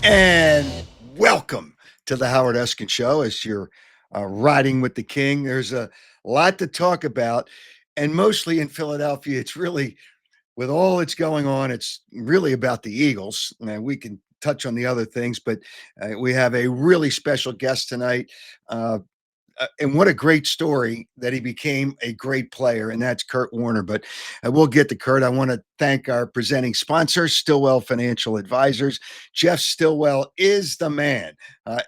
And welcome to the Howard Eskin Show. As you're riding with the king, there's a lot to talk about. And mostly in Philadelphia, it's really, with all that's going on, it's really about the Eagles. And we can touch on the other things, but we have a really special guest tonight. Uh, and what a great story that he became a great player, and that's Kurt Warner. But we'll get to Kurt. I want to thank our presenting sponsor, Stillwell Financial Advisors. Jeff Stillwell is the man.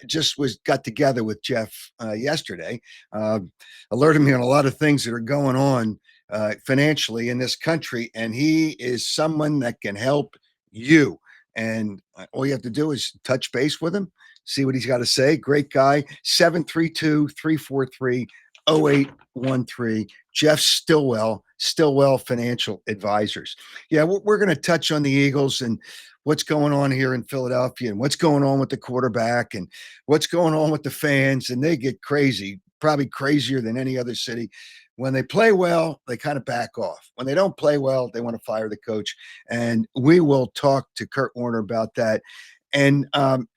Just got together with Jeff yesterday, alerted me on a lot of things that are going on financially in this country, and he is someone that can help you. And all you have to do is touch base with him, see what he's got to say. Great guy. 732-343-0813. Jeff Stillwell, Stillwell Financial Advisors. Yeah, we're going to touch on the Eagles and what's going on here in Philadelphia and what's going on with the quarterback and what's going on with the fans. And they get crazy, probably crazier than any other city. When they play well, they kind of back off. When they don't play well, they want to fire the coach. And we will talk to Kurt Warner about that. And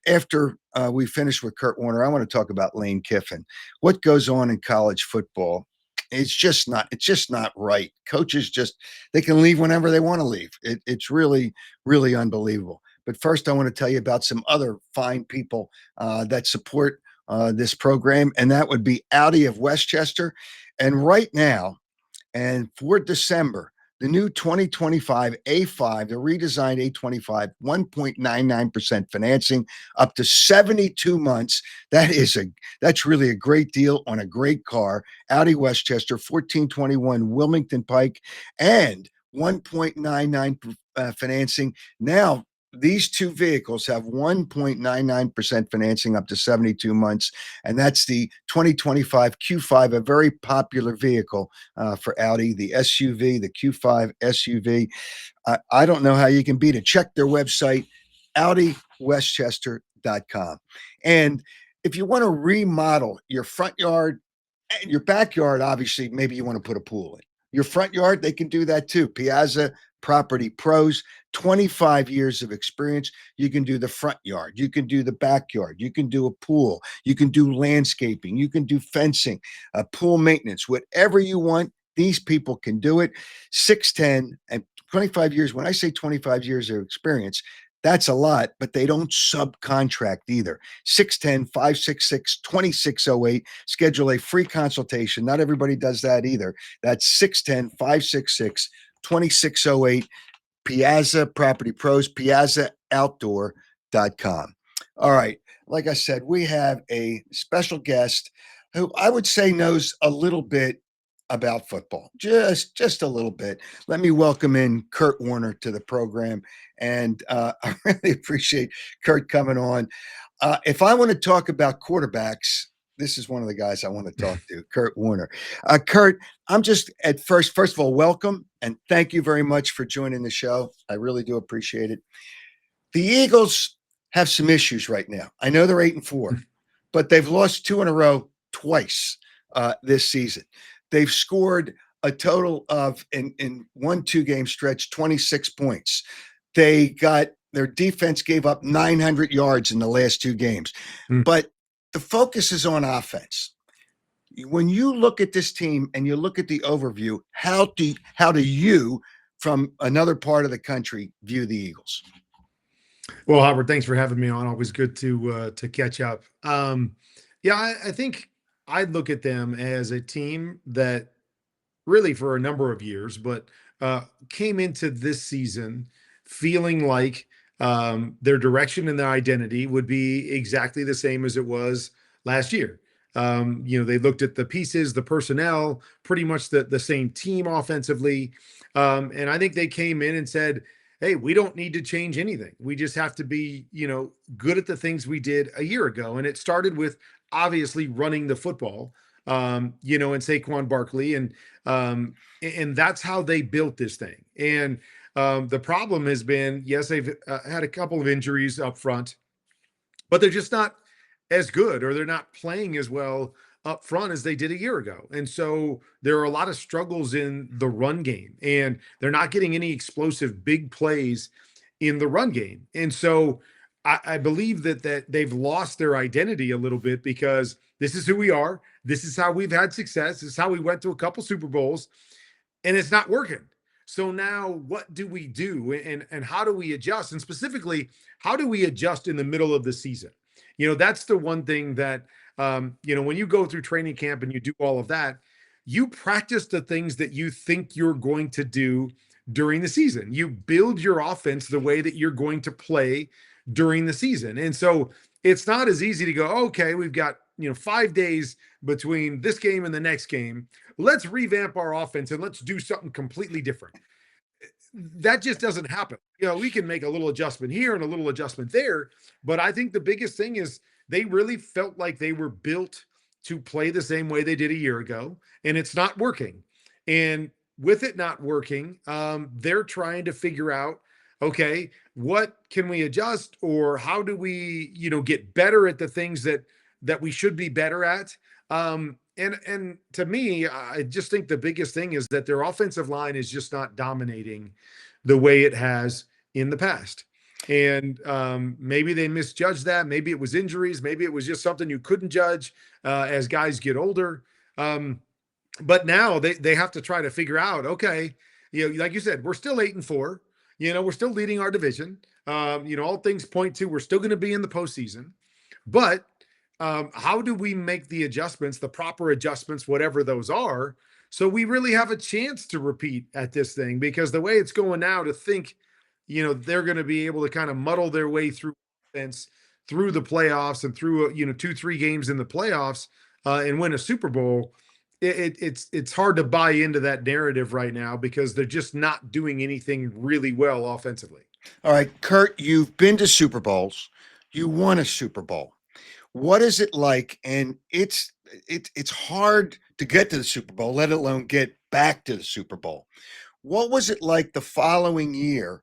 after we finish with Kurt Warner, I want to talk about Lane Kiffin. What goes on in college football? It's just not right. Coaches they can leave whenever they want to leave. It's really, really unbelievable. But first, I want to tell you about some other fine people that support this program, and that would be Audi of Westchester. And right now, and for December, the new 2025 A5, the redesigned A25, 1.99% financing up to 72 months. That's really a great deal on a great car. Audi Westchester, 1421 Wilmington Pike, and 1.99 financing. Now, these two vehicles have 1.99% financing up to 72 months, and that's the 2025 Q5, a very popular vehicle for Audi, the SUV, the Q5 SUV. I don't know how you can beat it. Check their website, AudiWestchester.com. And if you want to remodel your front yard and your backyard, obviously, maybe you want to put a pool in. Your front yard, they can do that too. Piazza Property Pros, 25 years of experience. You can do the front yard. You can do the backyard. You can do a pool. You can do landscaping. You can do fencing, pool maintenance, whatever you want. These people can do it. 610 and 25 years. When I say 25 years of experience, that's a lot, but they don't subcontract either. 610-566-2608. Schedule a free consultation. Not everybody does that either. That's 610-566-2608. Piazza Property Pros, piazzaoutdoor.com. All right. Like I said, we have a special guest who I would say knows a little bit about football, just a little bit. Let me welcome in Kurt Warner to the program, and I really appreciate Kurt coming on. If I want to talk about quarterbacks, this is one of the guys I want to talk to, Kurt Warner. Kurt, I'm just at first of all, welcome and thank you very much for joining the show. I really do appreciate it. The Eagles have some issues right now. I know they're 8-4, but they've lost two in a row twice this season. They've scored a total of in 1-2 game stretch 26 points. Their defense gave up 900 yards in the last 2 games, but the focus is on offense. When you look at this team and you look at the overview, how do you, from another part of the country, view the Eagles? Well, Howard, thanks for having me on. Always good to catch up. Yeah, I think I'd look at them as a team that really for a number of years, but came into this season feeling like their direction and their identity would be exactly the same as it was last year. They looked at the pieces, the personnel, pretty much the same team offensively. And I think they came in and said, hey, we don't need to change anything. We just have to be, good at the things we did a year ago. And it started with obviously running the football, and Saquon Barkley. And that's how they built this thing. And the problem has been, yes, they've had a couple of injuries up front, but they're just not as good, or they're not playing as well up front as they did a year ago. And so there are a lot of struggles in the run game, and they're not getting any explosive big plays in the run game. And so I believe that they've lost their identity a little bit because this is who we are. This is how we've had success. This is how we went to a couple Super Bowls, and it's not working. So now what do we do, and how do we adjust? And specifically, how do we adjust in the middle of the season? That's the one thing that when you go through training camp and you do all of that, you practice the things that you think you're going to do during the season. You build your offense the way that you're going to play during the season. And so it's not as easy to go, okay, we've got 5 days between this game and the next game. Let's revamp our offense and let's do something completely different. That just doesn't happen. We can make a little adjustment here and a little adjustment there, but I think the biggest thing is they really felt like they were built to play the same way they did a year ago, and it's not working. And with it not working, they're trying to figure out, okay, what can we adjust, or how do we, get better at the things that we should be better at. And to me, I just think the biggest thing is that their offensive line is just not dominating the way it has in the past. And maybe they misjudged that. Maybe it was injuries. Maybe it was just something you couldn't judge as guys get older. But now they have to try to figure out, okay, like you said, we're still 8-4. We're still leading our division. All things point to we're still going to be in the postseason. But how do we make the adjustments, the proper adjustments, whatever those are, so we really have a chance to repeat at this thing? Because the way it's going now, to think, they're going to be able to kind of muddle their way through offense, through the playoffs, and through 2-3 games in the playoffs and win a Super Bowl. It's hard to buy into that narrative right now because they're just not doing anything really well offensively. All right, Kurt, you've been to Super Bowls. You won a Super Bowl. What is it like? And it's hard to get to the Super Bowl, let alone get back to the Super Bowl. What was it like the following year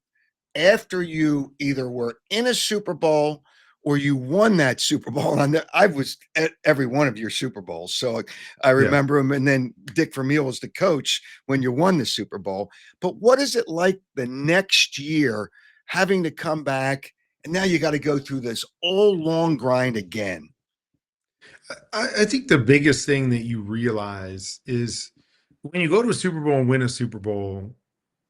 after you either were in a Super Bowl or you won that Super Bowl? And I was at every one of your Super Bowls, so I Yeah. remember them. And then Dick Vermeil was the coach when you won the Super Bowl. But what is it like the next year having to come back, and now you got to go through this all long grind again? I think the biggest thing that you realize is when you go to a Super Bowl and win a Super Bowl,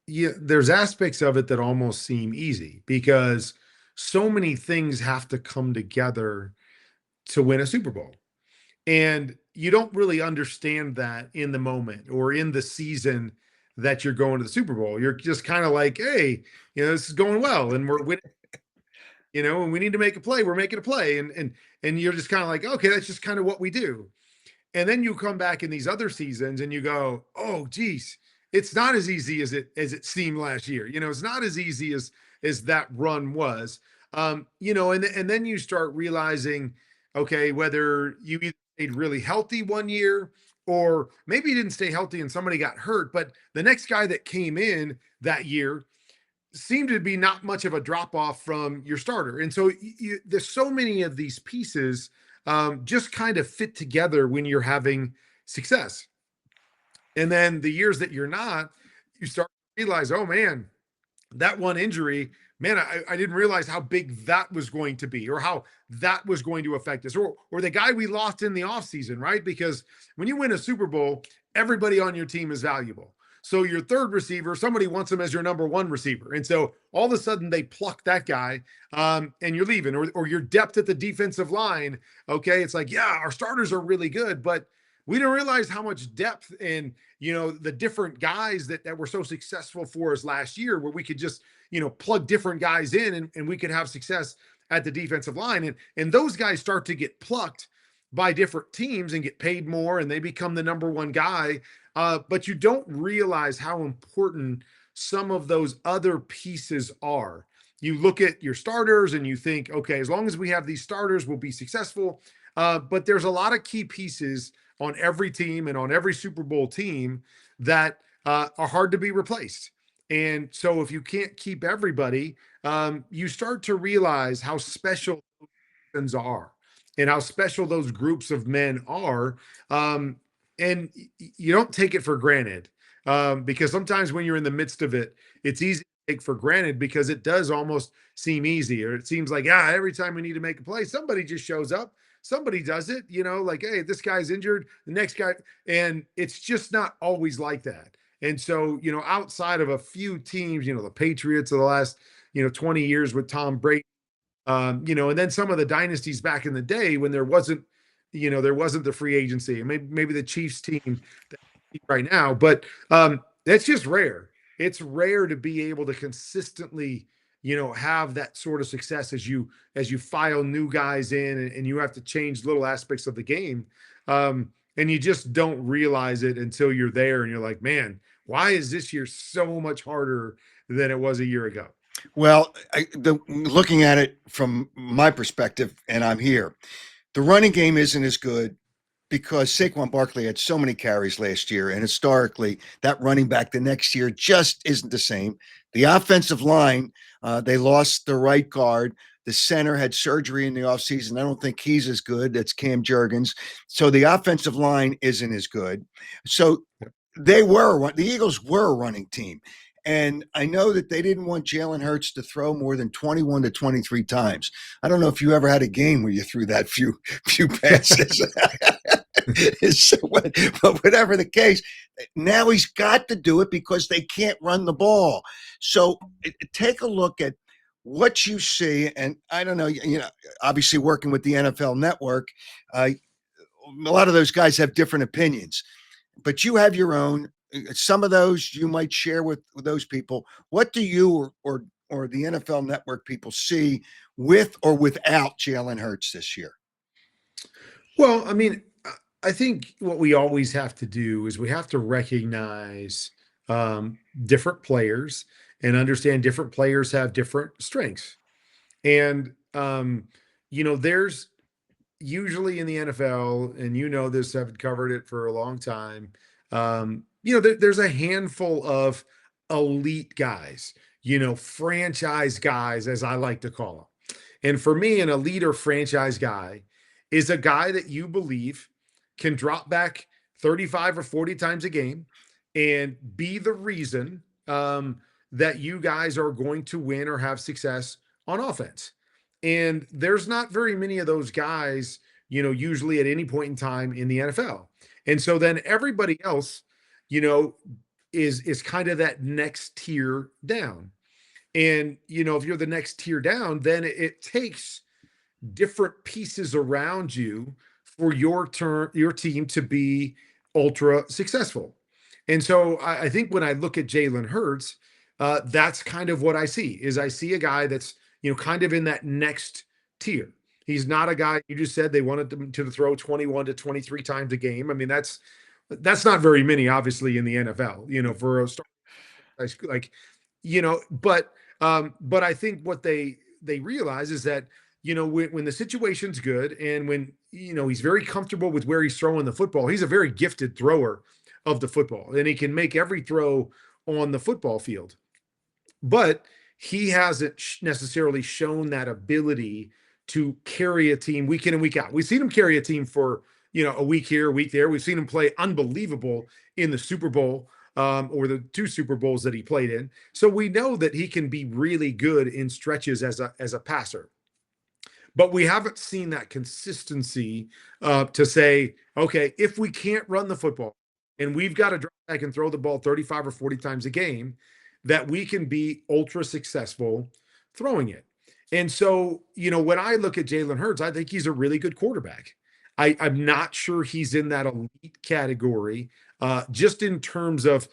there's aspects of it that almost seem easy because so many things have to come together to win a Super Bowl. And you don't really understand that in the moment or in the season that you're going to the Super Bowl. You're just kind of like, hey, this is going well and we're winning, and we need to make a play. We're making a play. And you're just kind of like, okay, that's just kind of what we do. And then you come back in these other seasons and you go, oh, geez, it's not as easy as it seemed last year. It's not as easy as that run was. And then you start realizing, okay, whether you either stayed really healthy one year or maybe you didn't stay healthy and somebody got hurt, but the next guy that came in that year seemed to be not much of a drop off from your starter. And so there's so many of these pieces just kind of fit together when you're having success. And then the years that you're not, you start to realize, oh man, that one injury, man, I didn't realize how big that was going to be or how that was going to affect us. Or the guy we lost in the offseason, right? Because when you win a Super Bowl, everybody on your team is valuable. So your third receiver, somebody wants him as your number one receiver. And so all of a sudden they pluck that guy and you're leaving. Or your depth at the defensive line, okay, it's like, yeah, our starters are really good, but we didn't realize how much depth and, the different guys that were so successful for us last year where we could just, plug different guys in and we could have success at the defensive line. And those guys start to get plucked by different teams and get paid more and they become the number one guy. But you don't realize how important some of those other pieces are. You look at your starters and you think, okay, as long as we have these starters, we'll be successful. But there's a lot of key pieces on every team and on every Super Bowl team that are hard to be replaced. And so if you can't keep everybody, you start to realize how special those are and how special those groups of men are. And you don't take it for granted because sometimes when you're in the midst of it, it's easy take for granted because it does almost seem easy, or it seems like, yeah, every time we need to make a play, somebody just shows up, somebody does it, like, hey, this guy's injured, the next guy, and it's just not always like that. And so, outside of a few teams, the Patriots of the last, 20 years with Tom Brady, and then some of the dynasties back in the day when there wasn't the free agency, and maybe the Chiefs team right now, but that's just rare. It's rare to be able to consistently, have that sort of success as you file new guys in, and you have to change little aspects of the game. And you just don't realize it until you're there and you're like, man, why is this year so much harder than it was a year ago? Well, looking at it from my perspective, and I'm here, the running game isn't as good because Saquon Barkley had so many carries last year, and historically, that running back the next year just isn't the same. The offensive line, they lost the right guard. The center had surgery in the offseason. I don't think he's as good. That's Cam Jurgens. So the offensive line isn't as good. So the Eagles were a running team. And I know that they didn't want Jalen Hurts to throw more than 21 to 23 times. I don't know if you ever had a game where you threw that few passes. So, but whatever the case, now he's got to do it because they can't run the ball. So take a look at what you see. And I don't know, obviously working with the NFL Network, a lot of those guys have different opinions, but you have your own. Some of those you might share with those people. What do you or the NFL Network people see with or without Jalen Hurts this year? Well, I mean, I think what we always have to do is we have to recognize different players and understand different players have different strengths. And, there's usually in the NFL, and this, I've covered it for a long time. There's a handful of elite guys, franchise guys, as I like to call them. And for me, an elite or franchise guy is a guy that you believe can drop back 35 or 40 times a game and be the reason that you guys are going to win or have success on offense. And there's not very many of those guys, usually at any point in time in the NFL. And so then everybody else, you know, is kind of that next tier down. And, if you're the next tier down, then it takes different pieces around you for your team to be ultra successful. And so I think when I look at Jalen Hurts, that's kind of what I see a guy that's, kind of in that next tier. He's not a guy, you just said they wanted him to throw 21 to 23 times a game. I mean, that's not very many, obviously, in the NFL, for a start, like, but I think what they realize is that, when the situation's good and when, he's very comfortable with where he's throwing the football, he's a very gifted thrower of the football, and he can make every throw on the football field. But he hasn't necessarily shown that ability to carry a team week in and week out. We've seen him carry a team for, a week here, a week there. We've seen him play unbelievable in the Super Bowl, or the two Super Bowls that he played in. So we know that he can be really good in stretches as a passer. But we haven't seen that consistency to say, okay, if we can't run the football and we've got to drop back and throw the ball 35 or 40 times a game, that we can be ultra successful throwing it. And so, when I look at Jalen Hurts, I think he's a really good quarterback. I'm not sure he's in that elite category, just in terms of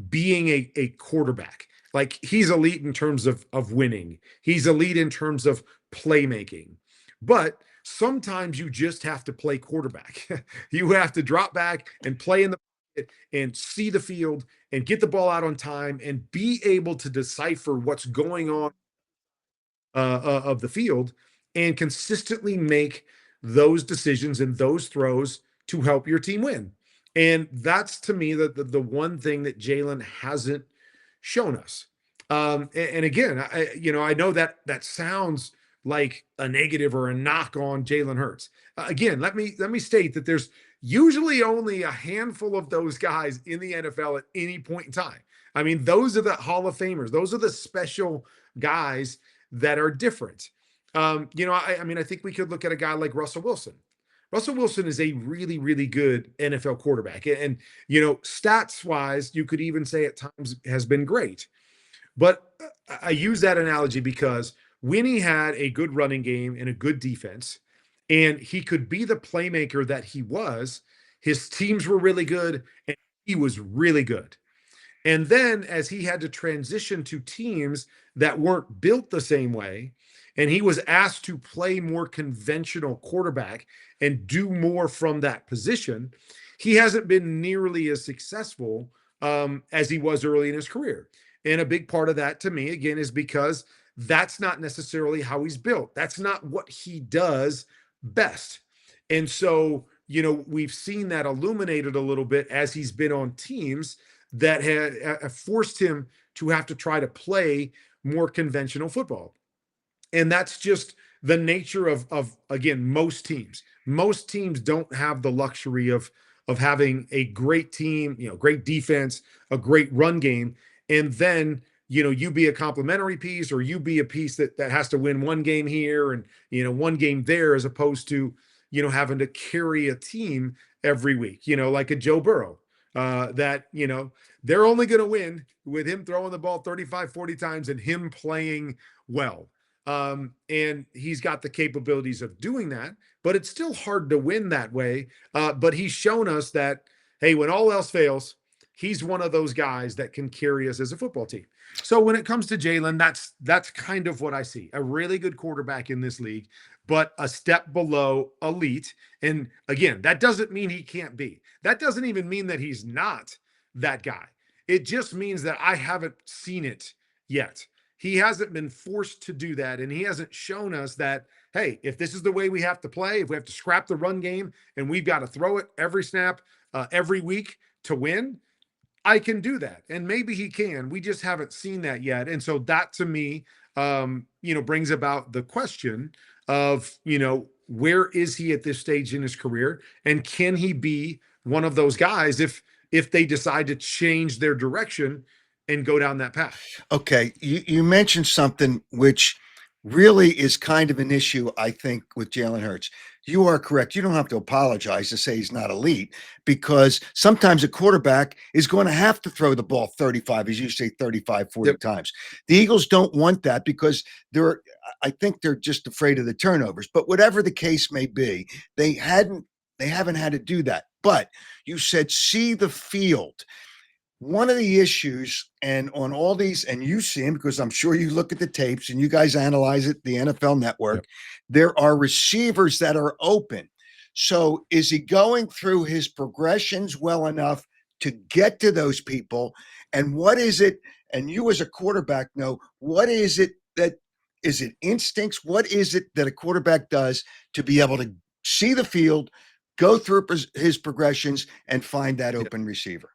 being a quarterback. Like, he's elite in terms of winning. He's elite in terms of playmaking. But sometimes you just have to play quarterback. You have to drop back and play in the pocket and see the field and get the ball out on time and be able to decipher what's going on of the field and consistently make those decisions and those throws to help your team win. And that's, to me, the one thing that Jalen hasn't shown us. And again, I know that sounds like a negative or a knock on Jalen Hurts. Again, let me state that there's usually only a handful of those guys in the NFL at any point in time. I mean, those are the Hall of Famers. Those are the special guys that are different. I mean, I think we could look at a guy like Russell Wilson. Russell Wilson is a really, really good NFL quarterback. And stats wise, you could even say at times has been great. But I use that analogy because when he had a good running game and a good defense, and he could be the playmaker that he was, his teams were really good and he was really good. And then as he had to transition to teams that weren't built the same way, and he was asked to play more conventional quarterback and do more from that position, he hasn't been nearly as successful as he was early in his career. And a big part of that to me, again, is because that's not necessarily how he's built. That's not what he does best. And so, we've seen that illuminated a little bit as he's been on teams that have forced him to have to try to play more conventional football. And that's just the nature of again, most teams. Most teams don't have the luxury of having a great team, great defense, a great run game, and then you be a complementary piece, or you be a piece that has to win one game here and one game there, as opposed to having to carry a team every week, like a Joe Burrow, that they're only going to win with him throwing the ball 35, 40 times and him playing well. And he's got the capabilities of doing that, but it's still hard to win that way. But he's shown us that, hey, when all else fails, he's one of those guys that can carry us as a football team. So when it comes to Jalen, that's kind of what I see. A really good quarterback in this league, but a step below elite. And again, that doesn't mean he can't be. That doesn't even mean that he's not that guy. It just means that I haven't seen it yet. He hasn't been forced to do that, and he hasn't shown us that, hey, if this is the way we have to play, if we have to scrap the run game and we've got to throw it every snap, every week to win, I can do that. And maybe he can. We just haven't seen that yet. And so that to me, brings about the question of, where is he at this stage in his career? And can he be one of those guys if they decide to change their direction and go down that path? Okay, you mentioned something which really is kind of an issue, I think, with Jalen Hurts. You are correct. You don't have to apologize to say he's not elite, because sometimes a quarterback is going to have to throw the ball 35, as you say, 35, 40 Yep. times. The Eagles don't want that because I think they're just afraid of the turnovers. But whatever the case may be, they haven't had to do that. But you said see the field. One of the issues, and on all these, and you see them because I'm sure you look at the tapes and you guys analyze it, the NFL Network, Yep. there are receivers that are open. So is he going through his progressions well enough to get to those people? And what is it? And you as a quarterback know, what is it that is it instincts? What is it that a quarterback does to be able to see the field, go through his progressions, and find that Yep. open receiver?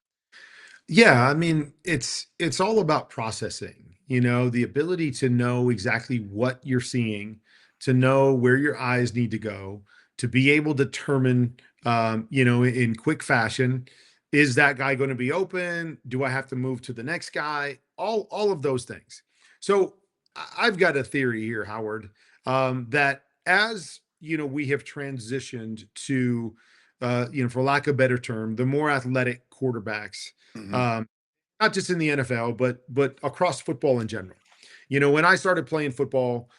Yeah, I mean, it's all about processing, the ability to know exactly what you're seeing, to know where your eyes need to go, to be able to determine, in quick fashion, is that guy going to be open? Do I have to move to the next guy? All of those things. So I've got a theory here, Howard, that as we have transitioned to, for lack of a better term, the more athletic quarterbacks, Mhm. um, not just in the NFL, but across football in general. When I started playing football,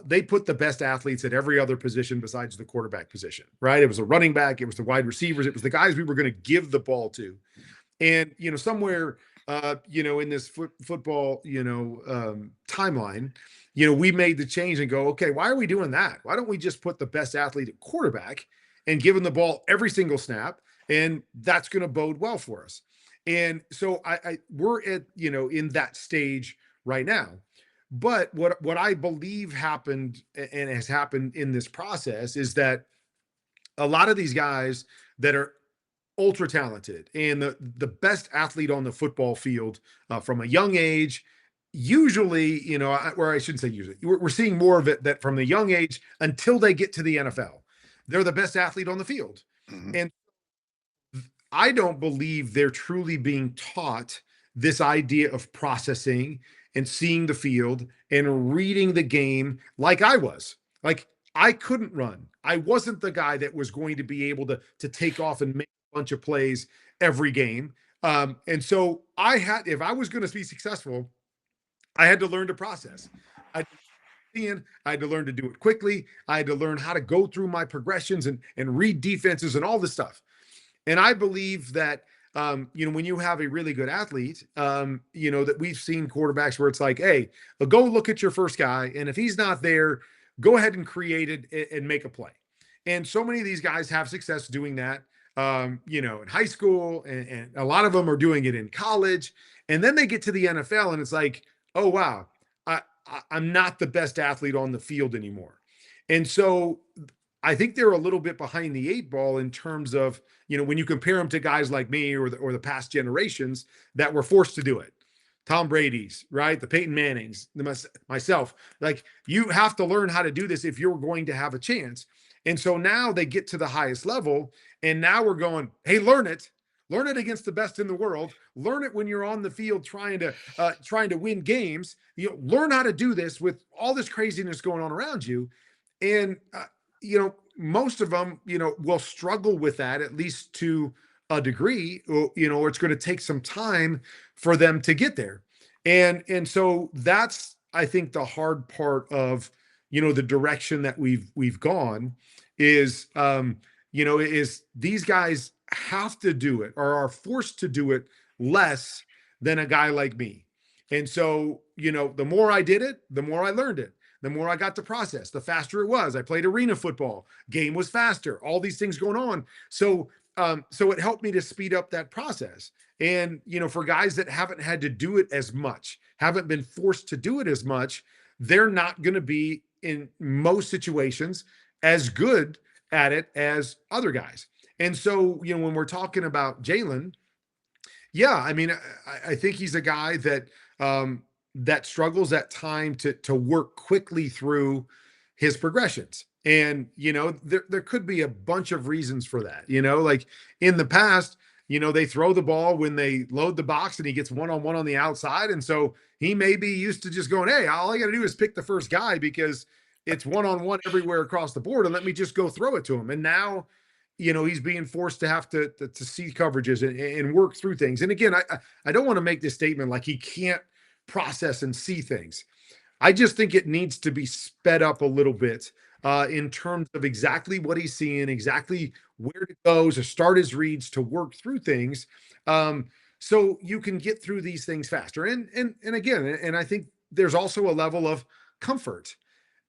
they put the best athletes at every other position besides the quarterback position, right? It was a running back, it was the wide receivers, it was the guys we were going to give the ball to. And somewhere, in this football, timeline, we made the change and go, okay, why are we doing that? Why don't we just put the best athlete at quarterback and give him the ball every single snap, and that's going to bode well for us. And so we're at in that stage right now. But what I believe happened and has happened in this process is that a lot of these guys that are ultra talented and the best athlete on the football field from a young age, usually, where I shouldn't say usually, we're seeing more of it that from the young age until they get to the NFL, they're the best athlete on the field. Mhm. And I don't believe they're truly being taught this idea of processing and seeing the field and reading the game like I was. Like I couldn't run. I wasn't the guy that was going to be able to take off and make a bunch of plays every game. And so I had, if I was going to be successful, I had to learn to process. I I had to learn to do it quickly. I had to learn how to go through my progressions and read defenses and all this stuff. And I believe that when you have a really good athlete, that we've seen quarterbacks where it's like, hey, go look at your first guy, and if he's not there, go ahead and create it and make a play. And so many of these guys have success doing that. In high school, and a lot of them are doing it in college, and then they get to the NFL, and it's like, oh wow, I'm not the best athlete on the field anymore. And so I think they're a little bit behind the eight ball in terms of, when you compare them to guys like me or the past generations that were forced to do it. Tom Brady's, right? The Peyton Mannings, myself. Like, you have to learn how to do this if you're going to have a chance. And so now they get to the highest level, and now we're going, hey, learn it. Learn it against the best in the world. Learn it when you're on the field trying to win games. Learn how to do this with all this craziness going on around you. And most of them, will struggle with that, at least to a degree, or it's going to take some time for them to get there. And so that's, I think, the hard part of, the direction that we've gone is, is these guys have to do it or are forced to do it less than a guy like me. And so, the more I did it, the more I learned it. The more I got to process, the faster it was. I played arena football. Game was faster. All these things going on. So it helped me to speed up that process. And, for guys that haven't had to do it as much, haven't been forced to do it as much, they're not going to be, in most situations, as good at it as other guys. And so, when we're talking about Jalen, yeah, I mean, I think he's a guy that struggles at time to work quickly through his progressions. And, there could be a bunch of reasons for that. Like in the past, they throw the ball when they load the box and he gets one-on-one on the outside. And so he may be used to just going, hey, all I got to do is pick the first guy because it's one-on-one everywhere across the board, and let me just go throw it to him. And now, he's being forced to have to see coverages and work through things. And again, I don't want to make this statement like he can't process and see things. I just think it needs to be sped up a little bit in terms of exactly what he's seeing, exactly where to go to start his reads, to work through things, so you can get through these things faster. And again, and I think there's also a level of comfort.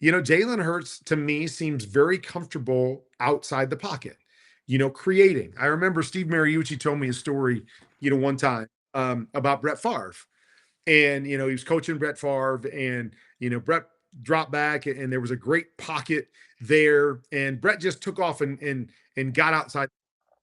Jalen Hurts, to me, seems very comfortable outside the pocket, creating. I remember Steve Mariucci told me a story, one time about Brett Favre. And, he was coaching Brett Favre, and, Brett dropped back, and there was a great pocket there. And Brett just took off and got outside.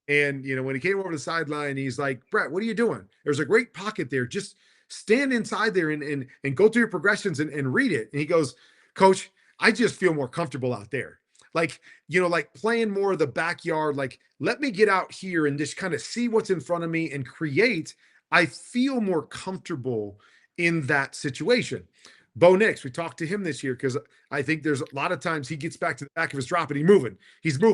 And, when he came over the sideline, he's like, Brett, what are you doing? There's a great pocket there. Just stand inside there and go through your progressions and read it. And he goes, Coach, I just feel more comfortable out there. Like, like playing more of the backyard, like, let me get out here and just kind of see what's in front of me and create. I feel more comfortable in that situation. Bo Nix, we talked to him this year because I think there's a lot of times he gets back to the back of his drop and he's moving,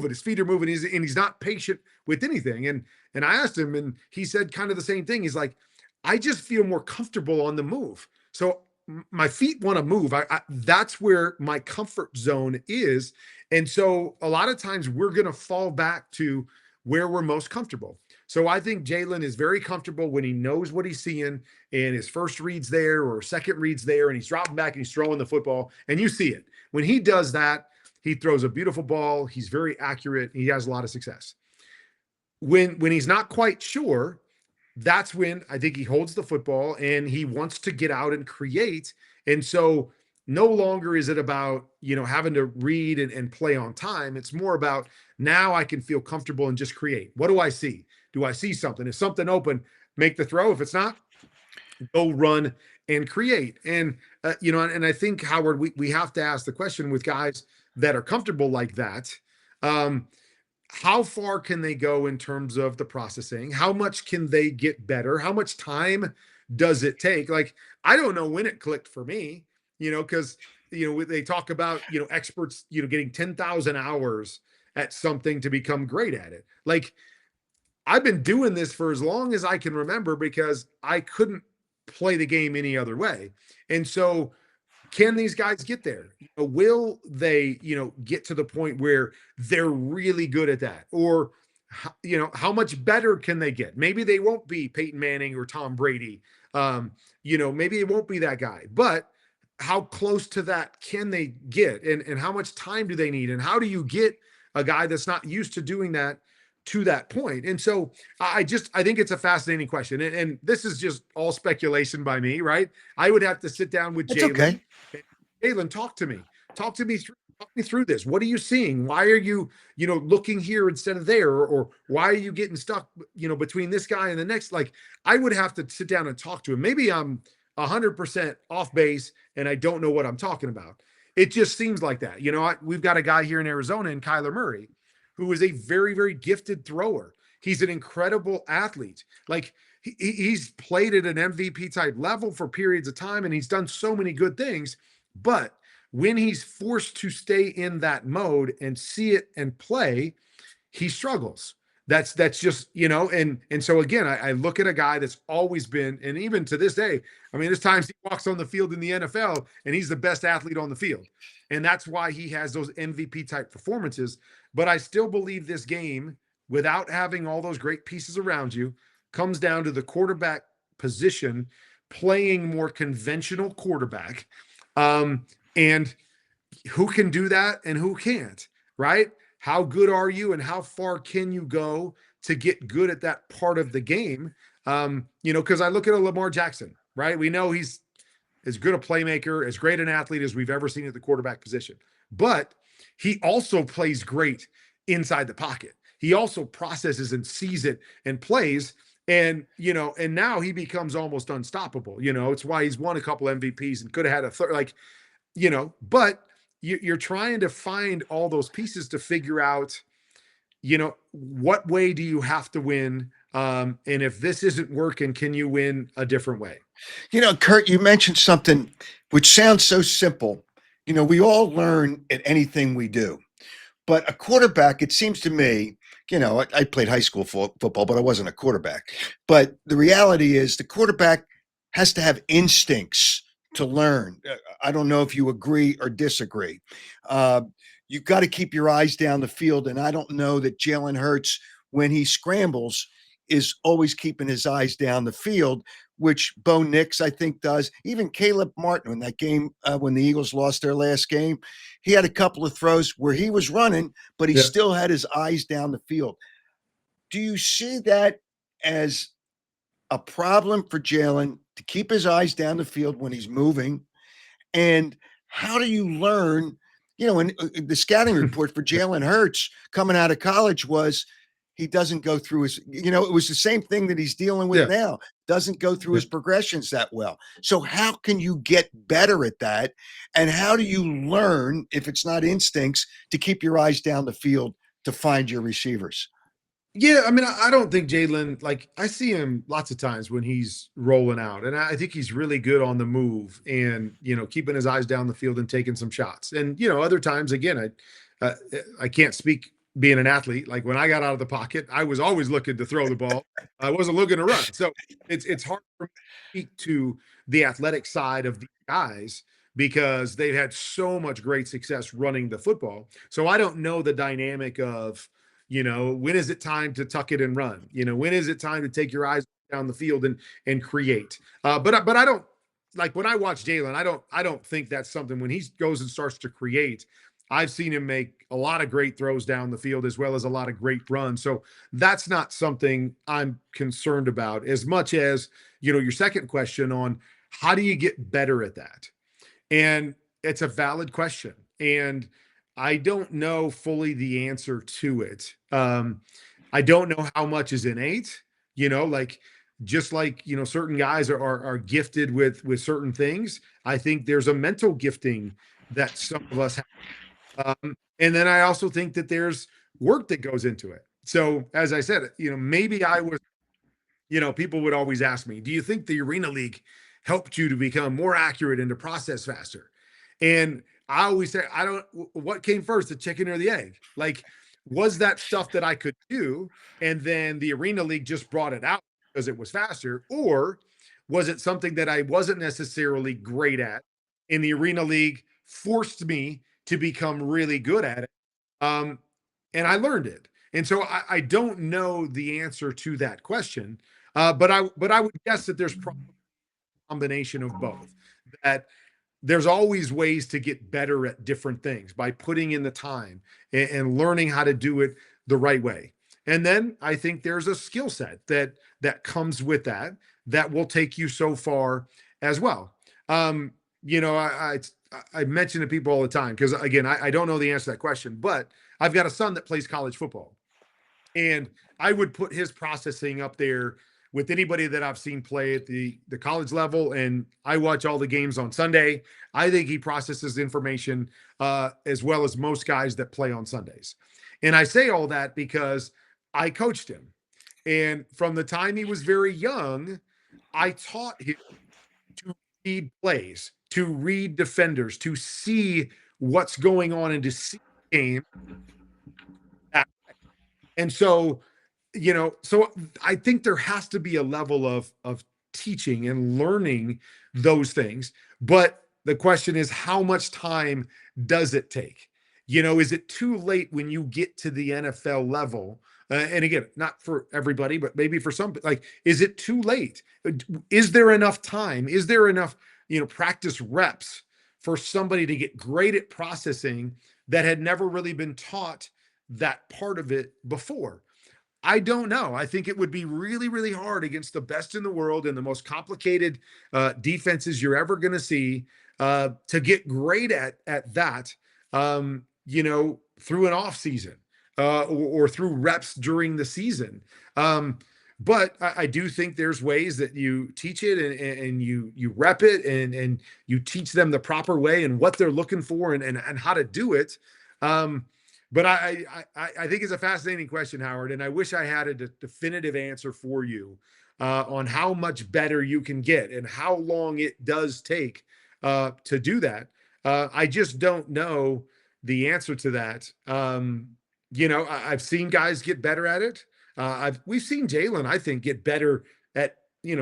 his feet are moving, and he's not patient with anything. And I asked him, and he said kind of the same thing. He's like, I just feel more comfortable on the move. So my feet want to move. That's where my comfort zone is. And so a lot of times we're going to fall back to where we're most comfortable. So I think Jalen is very comfortable when he knows what he's seeing and his first read's there or second read's there, and he's dropping back and he's throwing the football, and you see it. When he does that, he throws a beautiful ball. He's very accurate. He has a lot of success. When he's not quite sure, that's when I think he holds the football and he wants to get out and create. And so no longer is it about, having to read and play on time. It's more about, now I can feel comfortable and just create. What do I see? Do I see something? Is something open? Make the throw. If it's not, go run and create. And, and I think, Howard, we have to ask the question with guys that are comfortable like that. How far can they go in terms of the processing? How much can they get better? How much time does it take? Like, I don't know when it clicked for me, because they talk about experts getting 10,000 hours at something to become great at it. Like, I've been doing this for as long as I can remember because I couldn't play the game any other way. And so, can these guys get there? Will they, get to the point where they're really good at that? Or, how much better can they get? Maybe they won't be Peyton Manning or Tom Brady. Maybe it won't be that guy, but how close to that can they get? And how much time do they need? And how do you get a guy that's not used to doing that to that point? And so I think it's a fascinating question. And this is just all speculation by me, right? I would have to sit down with It's Jalen. okay. Jalen, talk to me. Talk me through this. What are you seeing? Why are you, looking here instead of there? Or why are you getting stuck, between this guy and the next? Like, I would have to sit down and talk to him. Maybe I'm 100% off base and I don't know what I'm talking about. It just seems like that. We've got a guy here in Arizona, in Kyler Murray, who is a very, very gifted thrower. He's an incredible athlete. Like, he's played at an MVP type level for periods of time, and he's done so many good things. But when he's forced to stay in that mode and see it and play, he struggles. That's just, and so again, I look at a guy that's always been, and even to this day, I mean, there's times he walks on the field in the NFL and he's the best athlete on the field. And that's why he has those MVP type performances. But I still believe this game, without having all those great pieces around you, comes down to the quarterback position, playing more conventional quarterback. And who can do that and who can't, right? How good are you and how far can you go to get good at that part of the game? Because I look at a Lamar Jackson, right? We know he's as good a playmaker, as great an athlete as we've ever seen at the quarterback position. But he also plays great inside the pocket. He also processes and sees it and plays. And now he becomes almost unstoppable. It's why he's won a couple MVPs and could have had a third, but you're trying to find all those pieces to figure out, what way do you have to win? And if this isn't working, can you win a different way? Kurt, you mentioned something which sounds so simple. We all learn at anything we do, but a quarterback, it seems to me, I played high school football, but I wasn't a quarterback. But the reality is the quarterback has to have instincts to learn. I don't know if you agree or disagree. You've got to keep your eyes down the field. And I don't know that Jalen Hurts, when he scrambles, is always keeping his eyes down the field, which Bo Nix, I think, does. Even Caleb Martin in that game when the Eagles lost their last game, he had a couple of throws where he was running, but he still had his eyes down the field. Do you see that as a problem for Jalen to keep his eyes down the field when he's moving? And how do you learn? And the scouting report for Jalen Hurts coming out of college was he doesn't go through his, it was the same thing that he's dealing with now, doesn't go through his progressions that well. So how can you get better at that? And how do you learn, if it's not instincts, to keep your eyes down the field to find your receivers? Yeah, I mean, I don't think Jalen, like, I see him lots of times when he's rolling out, and I think he's really good on the move and, keeping his eyes down the field and taking some shots. And, other times, again, I can't speak being an athlete. Like, when I got out of the pocket, I was always looking to throw the ball. I wasn't looking to run. So it's hard for me to speak to the athletic side of these guys because they've had so much great success running the football. So I don't know the dynamic of, when is it time to tuck it and run? When is it time to take your eyes down the field and create? But I don't, like, when I watch Jalen, I don't think that's something. When he goes and starts to create, I've seen him make a lot of great throws down the field as well as a lot of great runs. So that's not something I'm concerned about as much as, your second question on how do you get better at that? And it's a valid question. And I don't know fully the answer to it. I don't know how much is innate, like, just like, certain guys are gifted with certain things. I think there's a mental gifting that some of us have. And then I also think that there's work that goes into it. So as I said, maybe I was people would always ask me, do you think the Arena League helped you to become more accurate and to process faster? And I always say, I don't, what came first, the chicken or the egg? Like, was that stuff that I could do? And then the Arena League just brought it out because it was faster? Or was it something that I wasn't necessarily great at? And the Arena League forced me to become really good at it. Um, and I learned it. And so I don't know the answer to that question, but I would guess that there's probably a combination of both. That there's always ways to get better at different things by putting in the time and learning how to do it the right way. And then I think there's a skill set that comes with that will take you so far as well. Um, I mention to people all the time because again, I don't know the answer to that question, but I've got a son that plays college football, and I would put his processing up there with anybody that I've seen play at the college level. And I watch all the games on Sunday. I think he processes information as well as most guys that play on Sundays. And I say all that because I coached him. And from the time he was very young, I taught him to read plays, to read defenders, to see what's going on and to see the game. And so I think there has to be a level of teaching and learning those things. But the question is, how much time does it take? Is it too late when you get to the NFL level? And again, not for everybody, but maybe for some, like, is it too late? Is there enough time? Is there enough, practice reps for somebody to get great at processing that had never really been taught that part of it before? I don't know. I think it would be really, really hard against the best in the world and the most complicated defenses you're ever going to see to get great at that. Through an off season or through reps during the season. But I do think there's ways that you teach it and you rep it and you teach them the proper way and what they're looking for and how to do it. But I think it's a fascinating question, Howard, and I wish I had a definitive answer for you on how much better you can get and how long it does take to do that. I just don't know the answer to that. I've seen guys get better at it. We've seen Jalen, I think, get better at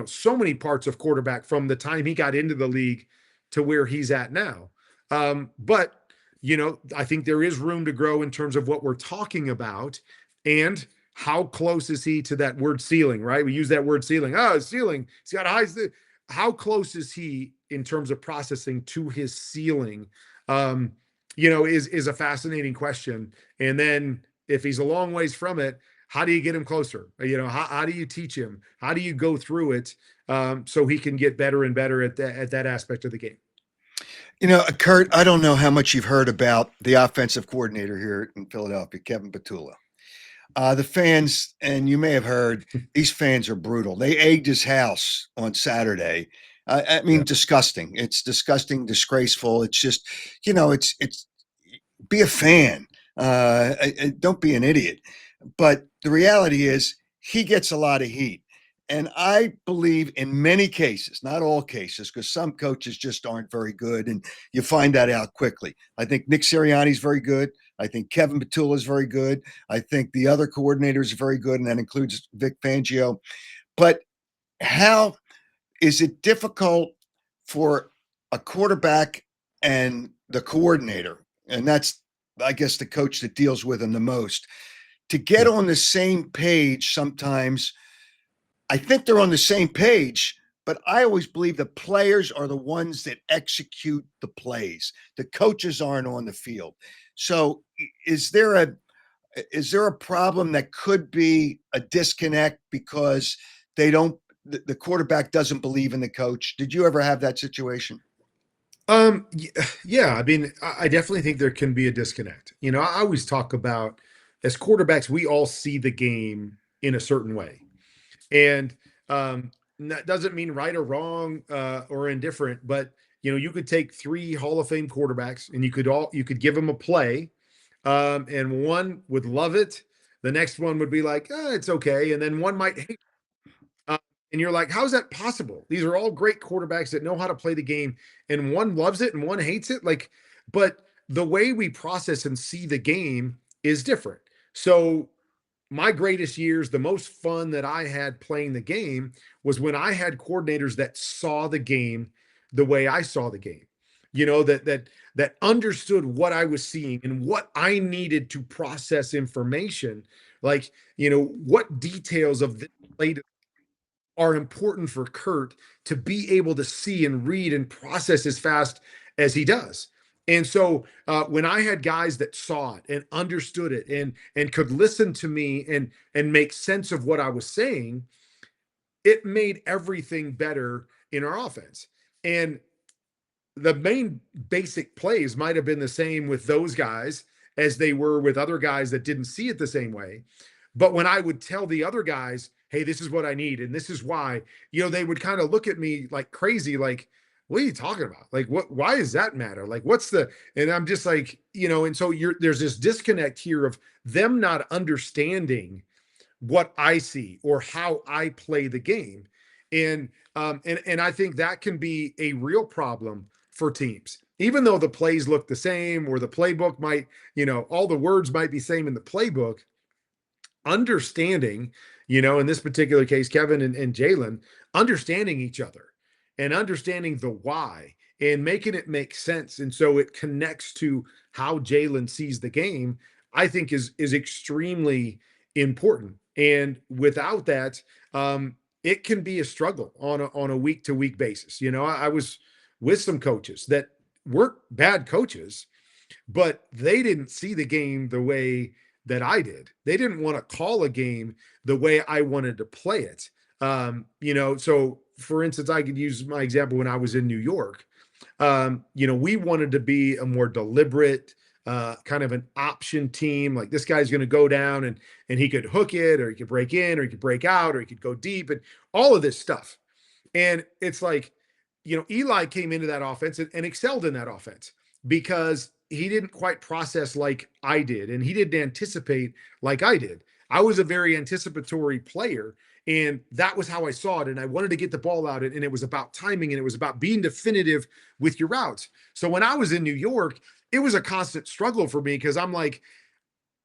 so many parts of quarterback from the time he got into the league to where he's at now. But I think there is room to grow in terms of what we're talking about and how close is he to that word ceiling, right? We use that word ceiling. Oh, ceiling. He's got high. How close is he in terms of processing to his ceiling? Is a fascinating question. And then if he's a long ways from it, how do you get him closer? How do you teach him? How do you go through it so he can get better and better at that aspect of the game? Kurt, I don't know how much you've heard about the offensive coordinator here in Philadelphia, Kevin Patullo. The fans, and you may have heard, these fans are brutal. They egged his house on Saturday. I mean, Yeah. disgusting. It's disgusting, disgraceful. It's just, it's be a fan. Don't be an idiot. But the reality is, he gets a lot of heat. And I believe in many cases, not all cases, because some coaches just aren't very good, and you find that out quickly. I think Nick Sirianni's very good. I think Kevin Patullo is very good. I think the other coordinators are very good, and that includes Vic Fangio. But how is it difficult for a quarterback and the coordinator, and that's, I guess, the coach that deals with him the most, to get on the same page sometimes? I think they're on the same page, but I always believe the players are the ones that execute the plays. The coaches aren't on the field. So is there a problem that could be a disconnect because the quarterback doesn't believe in the coach? Did you ever have that situation? Yeah, I mean, I definitely think there can be a disconnect. I always talk about as quarterbacks, we all see the game in a certain way. And that doesn't mean right or wrong or indifferent, but you could take three Hall of Fame quarterbacks and you could give them a play, and one would love it, the next one would be like, it's okay, and then one might hate. And you're like, how is that possible? These are all great quarterbacks that know how to play the game, and one loves it and one hates it. Like, but the way we process and see the game is different. So my greatest years, the most fun that I had playing the game was when I had coordinators that saw the game the way I saw the game. That understood what I was seeing and what I needed to process information. Like, what details of this play are important for Kurt to be able to see and read and process as fast as he does. And so when I had guys that saw it and understood it and could listen to me and make sense of what I was saying, it made everything better in our offense. And the main basic plays might have been the same with those guys as they were with other guys that didn't see it the same way. But when I would tell the other guys, hey, this is what I need, and this is why, they would kind of look at me like crazy, like, what are you talking about? Like, why does that matter? Like, and I'm just like, and so there's this disconnect here of them not understanding what I see or how I play the game. And I think that can be a real problem for teams, even though the plays look the same, or the playbook might, all the words might be same in the playbook. Understanding, in this particular case, Kevin and Jalen, understanding each other and understanding the why and making it make sense. And so it connects to how Jalen sees the game, I think is extremely important. And without that, it can be a struggle on a week to week basis. I was with some coaches that weren't bad coaches, but they didn't see the game the way that I did. They didn't want to call a game the way I wanted to play it. So for instance, I could use my example when I was in New York. We wanted to be a more deliberate, kind of an option team. Like, this guy's going to go down and he could hook it, or he could break in, or he could break out, or he could go deep, and all of this stuff. And it's like, Eli came into that offense and excelled in that offense because he didn't quite process like I did, and he didn't anticipate like I did. I was a very anticipatory player, and that was how I saw it. And I wanted to get the ball out, and it was about timing, and it was about being definitive with your routes. So when I was in New York, it was a constant struggle for me, because I'm like,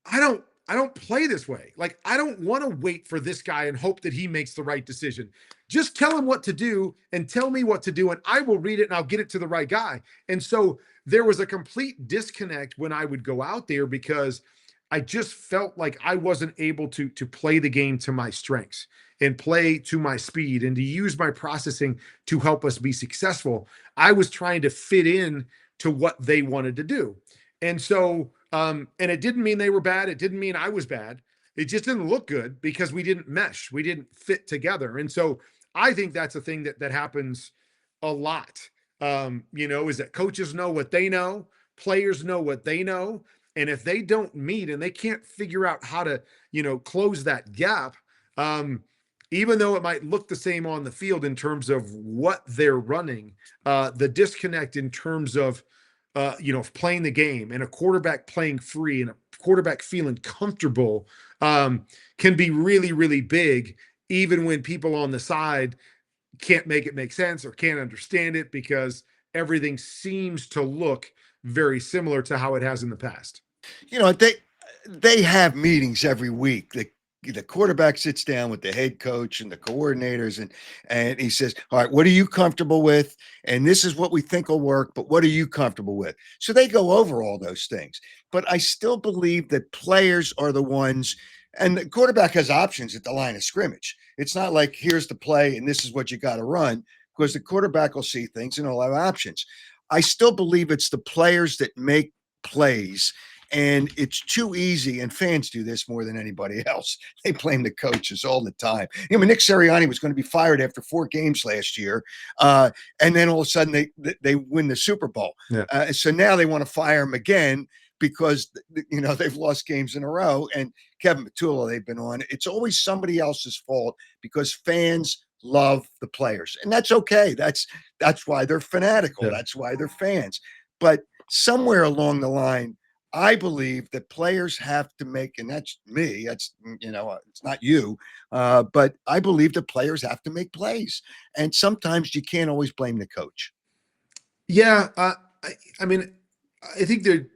I don't play this way. Like, I don't want to wait for this guy and hope that he makes the right decision. Just tell him what to do and tell me what to do, and I will read it and I'll get it to the right guy. And so there was a complete disconnect when I would go out there, because I just felt like I wasn't able to play the game to my strengths and play to my speed and to use my processing to help us be successful. I was trying to fit in to what they wanted to do. And so, and it didn't mean they were bad. It didn't mean I was bad. It just didn't look good because we didn't mesh. We didn't fit together. And so I think that's a thing that happens a lot. Is that coaches know what they know, players know what they know. And if they don't meet and they can't figure out how to, close that gap, even though it might look the same on the field in terms of what they're running, the disconnect in terms of, playing the game, and a quarterback playing free, and a quarterback feeling comfortable, can be really, really big, even when people on the side can't make it make sense or can't understand it, because everything seems to look very similar to how it has in the past. They have meetings every week. The quarterback sits down with the head coach and the coordinators, and he says, all right, what are you comfortable with? And this is what we think will work, but what are you comfortable with? So they go over all those things. But I still believe that players are the ones, and the quarterback has options at the line of scrimmage. It's not like, here's the play and this is what you got to run, because the quarterback will see things and he'll have options. I still believe it's the players that make plays. And it's too easy, and fans do this more than anybody else. They blame the coaches all the time. Nick Sirianni was going to be fired after 4 games last year, and then all of a sudden they win the Super Bowl. Yeah. So now they want to fire him again because they've lost games in a row. And Kevin Matula, they've been on. It's always somebody else's fault, because fans love the players, and that's okay. That's why they're fanatical. Yeah. That's why they're fans. But somewhere along the line, I believe that players have to make, and that's me. That's it's not you, but I believe that players have to make plays, and sometimes you can't always blame the coach. Yeah, I mean, I think there.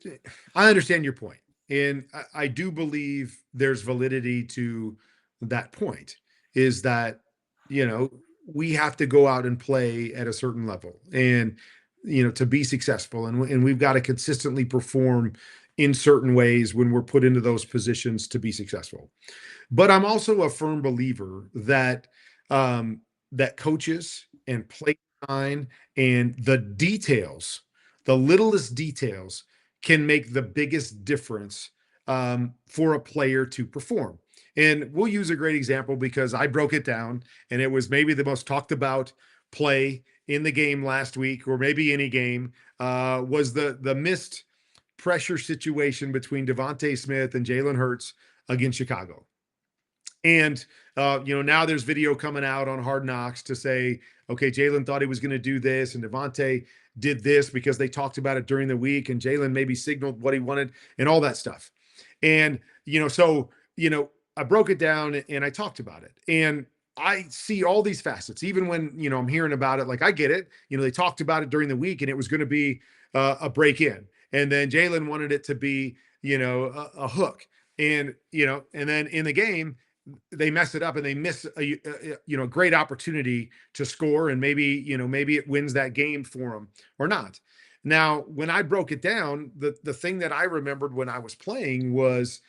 I understand your point, and I do believe there's validity to that point. Is that you know we have to go out and play at a certain level, and to be successful, and we've got to consistently perform in certain ways when we're put into those positions to be successful. But I'm also a firm believer that that coaches and play design and the details, the littlest details, can make the biggest difference for a player to perform. And we'll use a great example because I broke it down, and it was maybe the most talked about play in the game last week, or maybe any game, was the missed pressure situation between Devontae Smith and Jalen Hurts against Chicago. And now there's video coming out on Hard Knocks to say, okay, Jalen thought he was going to do this, and Devontae did this because they talked about it during the week, and Jalen maybe signaled what he wanted, and all that stuff. And I broke it down and I talked about it, and I see all these facets. Even when I'm hearing about it, like I get it. They talked about it during the week, and it was going to be a break in, and then Jalen wanted it to be a hook, and then in the game they mess it up and they miss a great opportunity to score, and maybe it wins that game for them or not. Now, when I broke it down, the thing that I remembered when I was playing was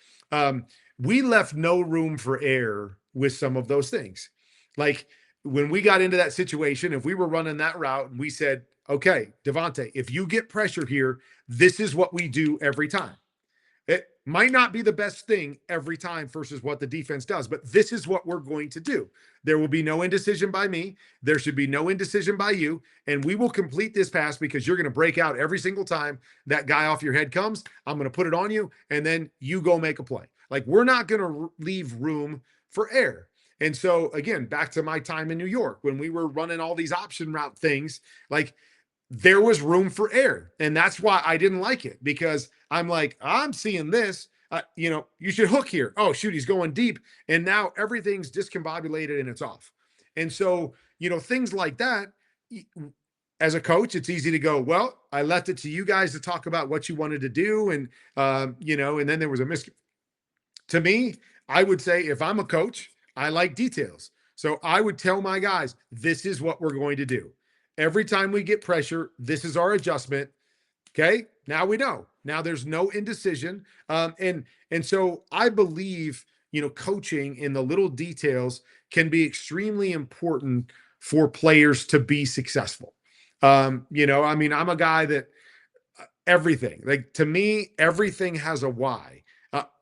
we left no room for error with some of those things. Like when we got into that situation, if we were running that route and we said, okay, Devontae, if you get pressure here, this is what we do every time. It might not be the best thing every time versus what the defense does, but this is what we're going to do. There will be no indecision by me. There should be no indecision by you. And we will complete this pass because you're going to break out every single time that guy off your head comes. I'm going to put it on you, and then you go make a play. Like, we're not going to leave room for error. And so, again, back to my time in New York when we were running all these option route things, like, there was room for error. And that's why I didn't like it, because I'm like, I'm seeing this, you should hook here. Oh, shoot, he's going deep. And now everything's discombobulated and it's off. And so, things like that, as a coach, it's easy to go, well, I left it to you guys to talk about what you wanted to do. And, and then there was a miss. To me, I would say if I'm a coach, I like details. So I would tell my guys, this is what we're going to do. Every time we get pressure, this is our adjustment. Okay. Now we know. Now there's no indecision. And so I believe, coaching in the little details can be extremely important for players to be successful. I'm a guy that everything, like, to me, everything has a why.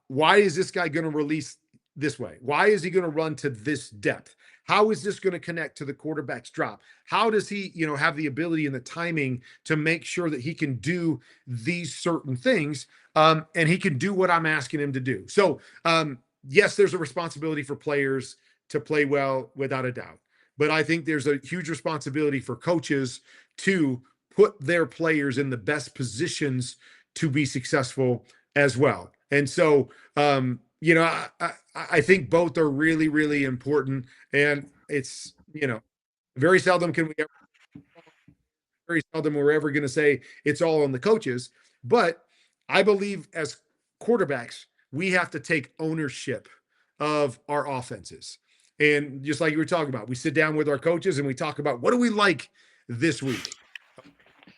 Why is this guy going to release this way? Why is he going to run to this depth? How is this going to connect to the quarterback's drop? How does he, have the ability and the timing to make sure that he can do these certain things, and he can do what I'm asking him to do? So, yes, there's a responsibility for players to play well, without a doubt. But I think there's a huge responsibility for coaches to put their players in the best positions to be successful as well. And so, I think both are really, really important. And it's, very seldom can we ever, very seldom we're ever going to say it's all on the coaches. But I believe as quarterbacks, we have to take ownership of our offenses. And just like you were talking about, we sit down with our coaches and we talk about, what do we like this week?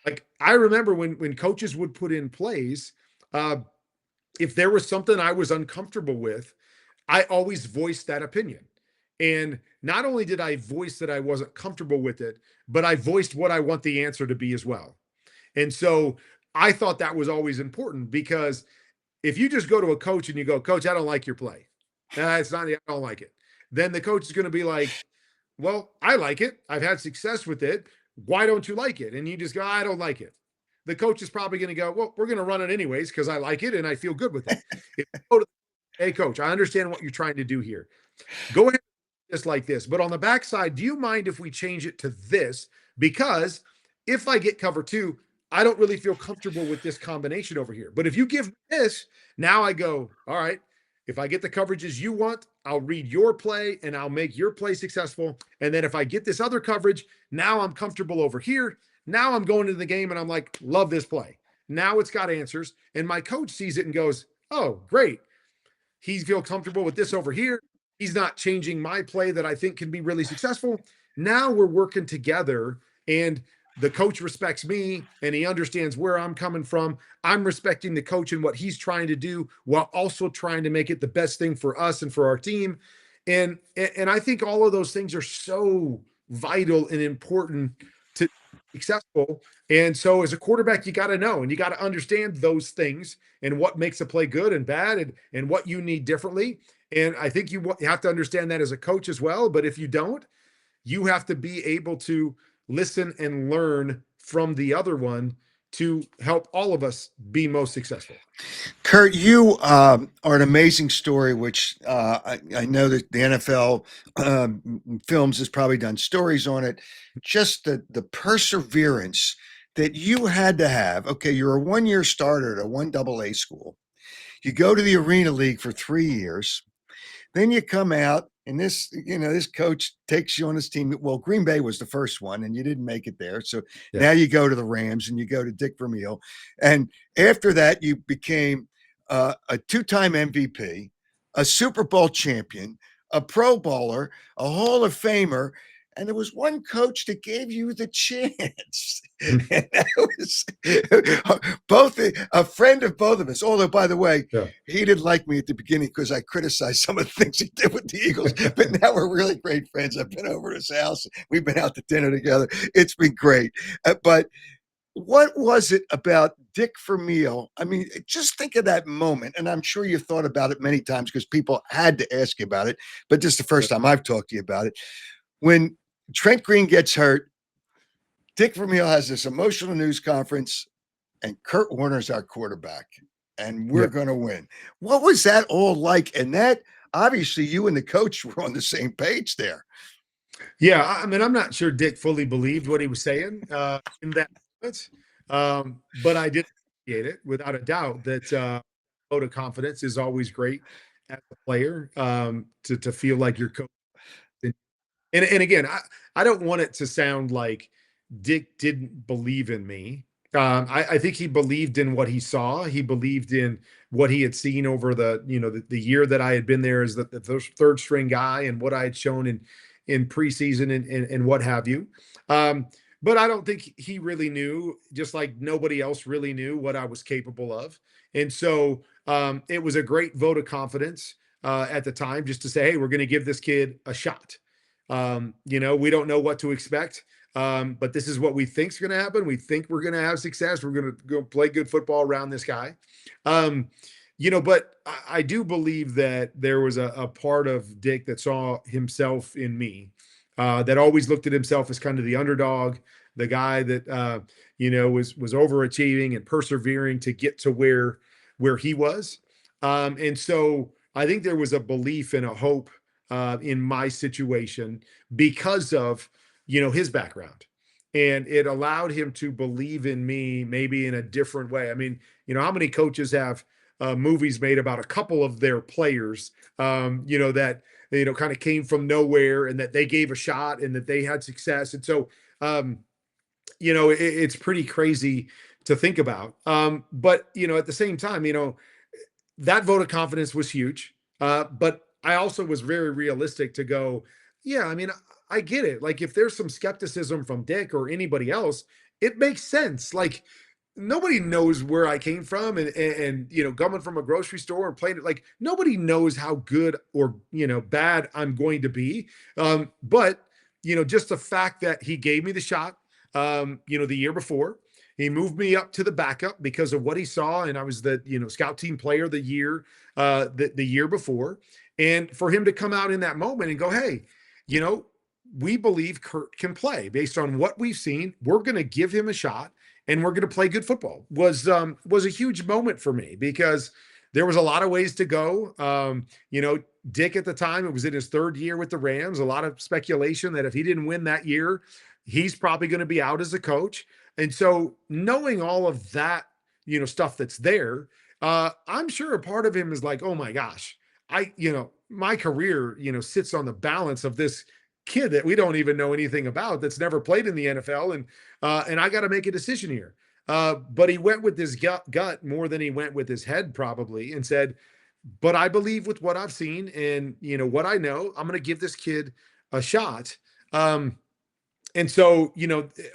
Like, I remember when coaches would put in plays, if there was something I was uncomfortable with, I always voiced that opinion. And not only did I voice that I wasn't comfortable with it, but I voiced what I want the answer to be as well. And so I thought that was always important, because if you just go to a coach and you go, Coach, I don't like your play. It's not, I don't like it. Then the coach is going to be like, well, I like it. I've had success with it. Why don't you like it? And you just go, I don't like it. The coach is probably going to go, well, we're going to run it anyways because I like it and I feel good with it. If you go to, hey, coach, I understand what you're trying to do here. Go ahead, just like this. But on the backside, do you mind if we change it to this? Because if I get cover two, I don't really feel comfortable with this combination over here. But if you give me this, now I go, all right, if I get the coverages you want, I'll read your play and I'll make your play successful. And then if I get this other coverage, now I'm comfortable over here. Now I'm going into the game and I'm like, love this play. Now it's got answers. And my coach sees it and goes, oh, great. He feels comfortable with this over here. He's not changing my play that I think can be really successful. Now we're working together, and the coach respects me and he understands where I'm coming from. I'm respecting the coach and what he's trying to do while also trying to make it the best thing for us and for our team. And I think all of those things are so vital and important to be successful. And so as a quarterback, you got to know and you got to understand those things and what makes a play good and bad, and what you need differently. And I think you have to understand that as a coach as well. But if you don't, you have to be able to listen and learn from the other one to help all of us be most successful. Kurt, you are an amazing story, which I know that the NFL Films has probably done stories on it. Just the perseverance that you had to have. Okay, you're a 1-year starter at a 1AA school. You go to the Arena League for 3 years. Then you come out, and this coach takes you on his team. Well, Green Bay was the first one, and you didn't make it there. So now you go to the Rams, and you go to Dick Vermeil. And after that, you became a 2-time MVP, a Super Bowl champion, a Pro Bowler, a Hall of Famer. And there was one coach that gave you the chance. And that was both a friend of both of us. Although, by the way, he didn't like me at the beginning because I criticized some of the things he did with the Eagles. But now we're really great friends. I've been over to his house. We've been out to dinner together. It's been great. But what was it about Dick Vermeil? I mean, just think of that moment. And I'm sure you've thought about it many times because people had to ask you about it. But this is the first time I've talked to you about it. When Trent Green gets hurt, Dick Vermeil has this emotional news conference, and Kurt Warner's our quarterback, and we're going to win. What was that all like? And that, obviously, you and the coach were on the same page there. Yeah, I mean, I'm not sure Dick fully believed what he was saying in that moment, but I did appreciate it without a doubt. That vote of confidence is always great as a player, to feel like you're coach. And again, I don't want it to sound like Dick didn't believe in me. I think he believed in what he saw. He believed in what he had seen over the year that I had been there as the third string guy, and what I had shown in preseason and what have you. But I don't think he really knew, just like nobody else really knew what I was capable of. And so it was a great vote of confidence at the time, just to say, hey, we're going to give this kid a shot. We don't know what to expect, but this is what we think is going to happen. We think we're going to have success. We're going to go play good football around this guy. But I do believe that there was a part of Dick that saw himself in me, that always looked at himself as kind of the underdog, the guy that, was overachieving and persevering to get to where he was. And so I think there was a belief and a hope in my situation because of, his background, and it allowed him to believe in me maybe in a different way. I mean, how many coaches have movies made about a couple of their players, that, kind of came from nowhere and that they gave a shot and that they had success. And so, it's pretty crazy to think about. But, at the same time, that vote of confidence was huge. But I also was very realistic to go, yeah, I mean, I get it. Like, if there's some skepticism from Dick or anybody else, it makes sense. Like, nobody knows where I came from, and coming from a grocery store and playing it, like, nobody knows how good or bad I'm going to be. But just the fact that he gave me the shot, the year before, he moved me up to the backup because of what he saw, and I was the scout team player of the year, the year before. And for him to come out in that moment and go, hey, we believe Kurt can play based on what we've seen. We're going to give him a shot, and we're going to play good football, was a huge moment for me, because there was a lot of ways to go. Dick at the time, it was in his third year with the Rams. A lot of speculation that if he didn't win that year, he's probably going to be out as a coach. And so knowing all of that, stuff that's there, I'm sure a part of him is like, oh my gosh, my career, sits on the balance of this kid that we don't even know anything about, that's never played in the NFL, and I got to make a decision here. But he went with his gut more than he went with his head, probably, and said, but I believe with what I've seen and what I know, I'm going to give this kid a shot. And so,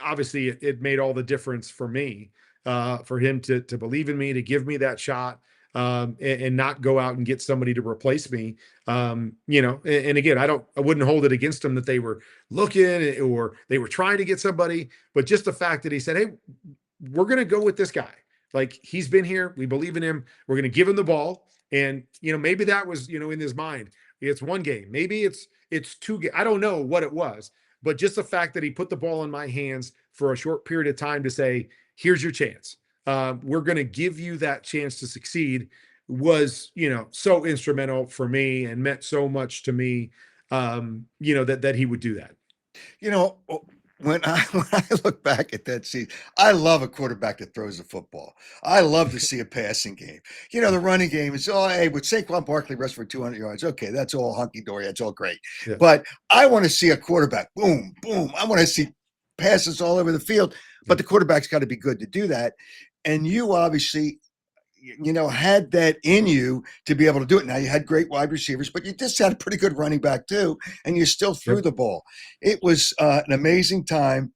obviously it made all the difference for me, for him to believe in me, to give me that shot, and not go out and get somebody to replace me. And again, I wouldn't hold it against him that they were looking or they were trying to get somebody, but just the fact that he said, hey, we're going to go with this guy. Like, he's been here. We believe in him. We're going to give him the ball. And, maybe that was, in his mind, it's one game, maybe it's two. I don't know what it was, but just the fact that he put the ball in my hands for a short period of time to say, here's your chance. We're going to give you that chance to succeed was, so instrumental for me and meant so much to me, that he would do that. You know, when I when I look back at that season, I love a quarterback that throws the football. I love to see a passing game. The running game is, oh, hey, with Saquon Barkley rushed for 200 yards, okay, that's all hunky dory, that's all great. Yeah. But I want to see a quarterback, boom, boom. I want to see passes all over the field, but the quarterback's got to be good to do that. And you obviously, had that in you to be able to do it. Now, you had great wide receivers, but you just had a pretty good running back too, and you still threw Yep. the ball. It was an amazing time,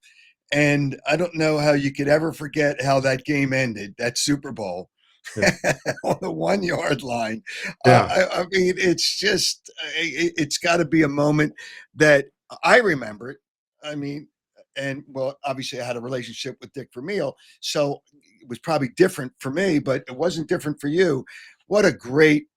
and I don't know how you could ever forget how that game ended, that Super Bowl. Yeah. On the 1 yard line. Yeah. I mean, it's just, it's got to be a moment that I remember it. I mean, and well, obviously I had a relationship with Dick Vermeil, so it was probably different for me, but it wasn't different for you. What a great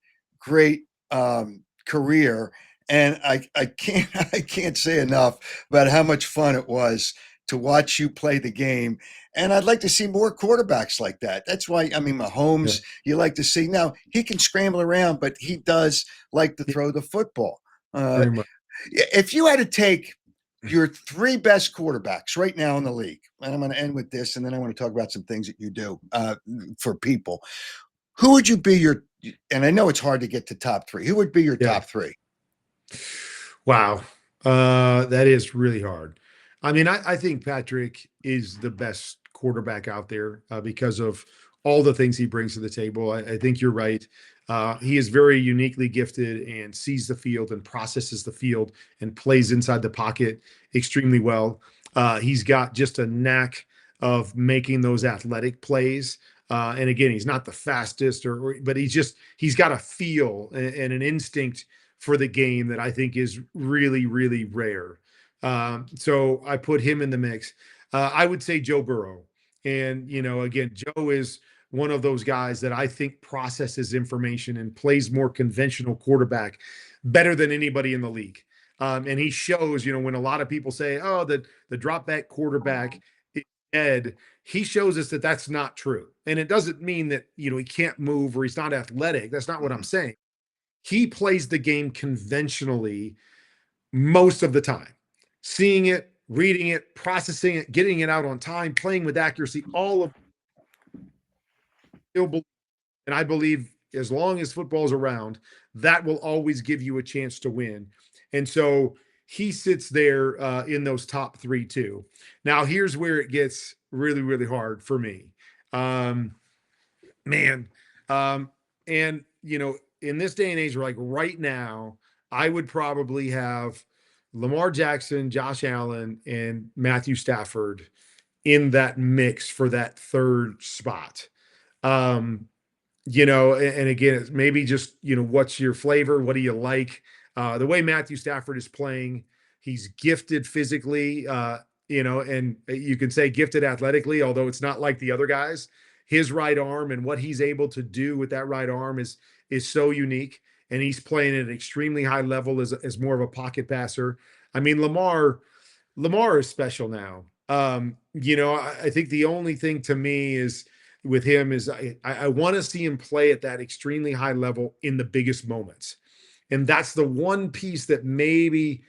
career. And I can't I can't say enough about how much fun it was to watch you play the game. And I'd like to see more quarterbacks like that. That's why, I mean, Yeah. Mahomes, you like to see. Now, he can scramble around, but he does like to Yeah. throw the football. Very much. If you had to take your three best quarterbacks right now in the league, and I'm going to end with this, and then I want to talk about some things that you do for people. Who would you be and I know it's hard to get to top three. Who would be your Yeah. top three? Wow. That is really hard. I mean, I think Patrick is the best quarterback out there, because of all the things he brings to the table. I think you're right. He is very uniquely gifted and sees the field and processes the field and plays inside the pocket extremely well. He's got just a knack of making those athletic plays. And again, he's not the fastest, but he's got a feel and an instinct for the game that I think is really, really rare. So I put him in the mix. I would say Joe Burrow. And, again, Joe is one of those guys that I think processes information and plays more conventional quarterback better than anybody in the league. And he shows, when a lot of people say, oh, the drop back quarterback is dead, he shows us that that's not true. And it doesn't mean that, he can't move or he's not athletic. That's not what I'm saying. He plays the game conventionally most of the time, seeing it, reading it, processing it, getting it out on time, playing with accuracy, all of it. And I believe as long as football's around, that will always give you a chance to win. And so he sits there in those top three too. Now, here's where it gets really, really hard for me. Um, man. And, in this day and age, like right now, I would probably have Lamar Jackson, Josh Allen, and Matthew Stafford in that mix for that third spot. Um, and again, it's maybe just, what's your flavor? What do you like? The way Matthew Stafford is playing, he's gifted physically, and you can say gifted athletically, although it's not like the other guys. His right arm and what he's able to do with that right arm is so unique, and he's playing at an extremely high level as more of a pocket passer. I mean, Lamar is special now. I think the only thing to me is with him is I want to see him play at that extremely high level in the biggest moments. And that's the one piece that maybe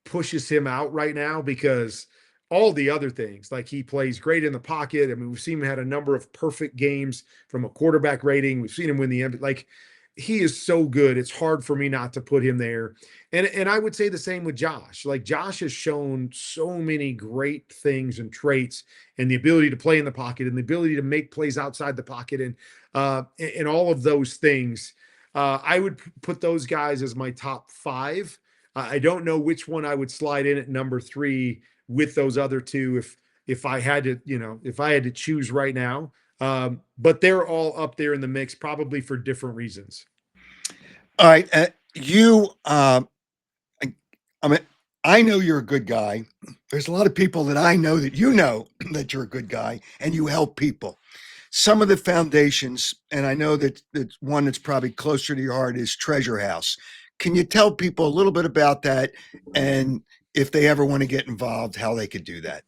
pushes him out right now because all the other things. Like, he plays great in the pocket. I mean, we've seen him had a number of perfect games from a quarterback rating. We've seen him win the MVP. Like, he is so good. It's hard for me not to put him there. And I would say the same with Josh. Like, Josh has shown so many great things and traits, and the ability to play in the pocket, and the ability to make plays outside the pocket, and all of those things. I would put those guys as my top five. I don't know which one I would slide in at number three with those other two, if I had to, if I had to choose right now. But they're all up there in the mix, probably for different reasons. All right. I, I mean, I know you're a good guy. There's a lot of people that I know that you know that you're a good guy and you help people. Some of the foundations, and I know that one that's probably closer to your heart is Treasure House. Can you tell people a little bit about that, and if they ever want to get involved, how they could do that?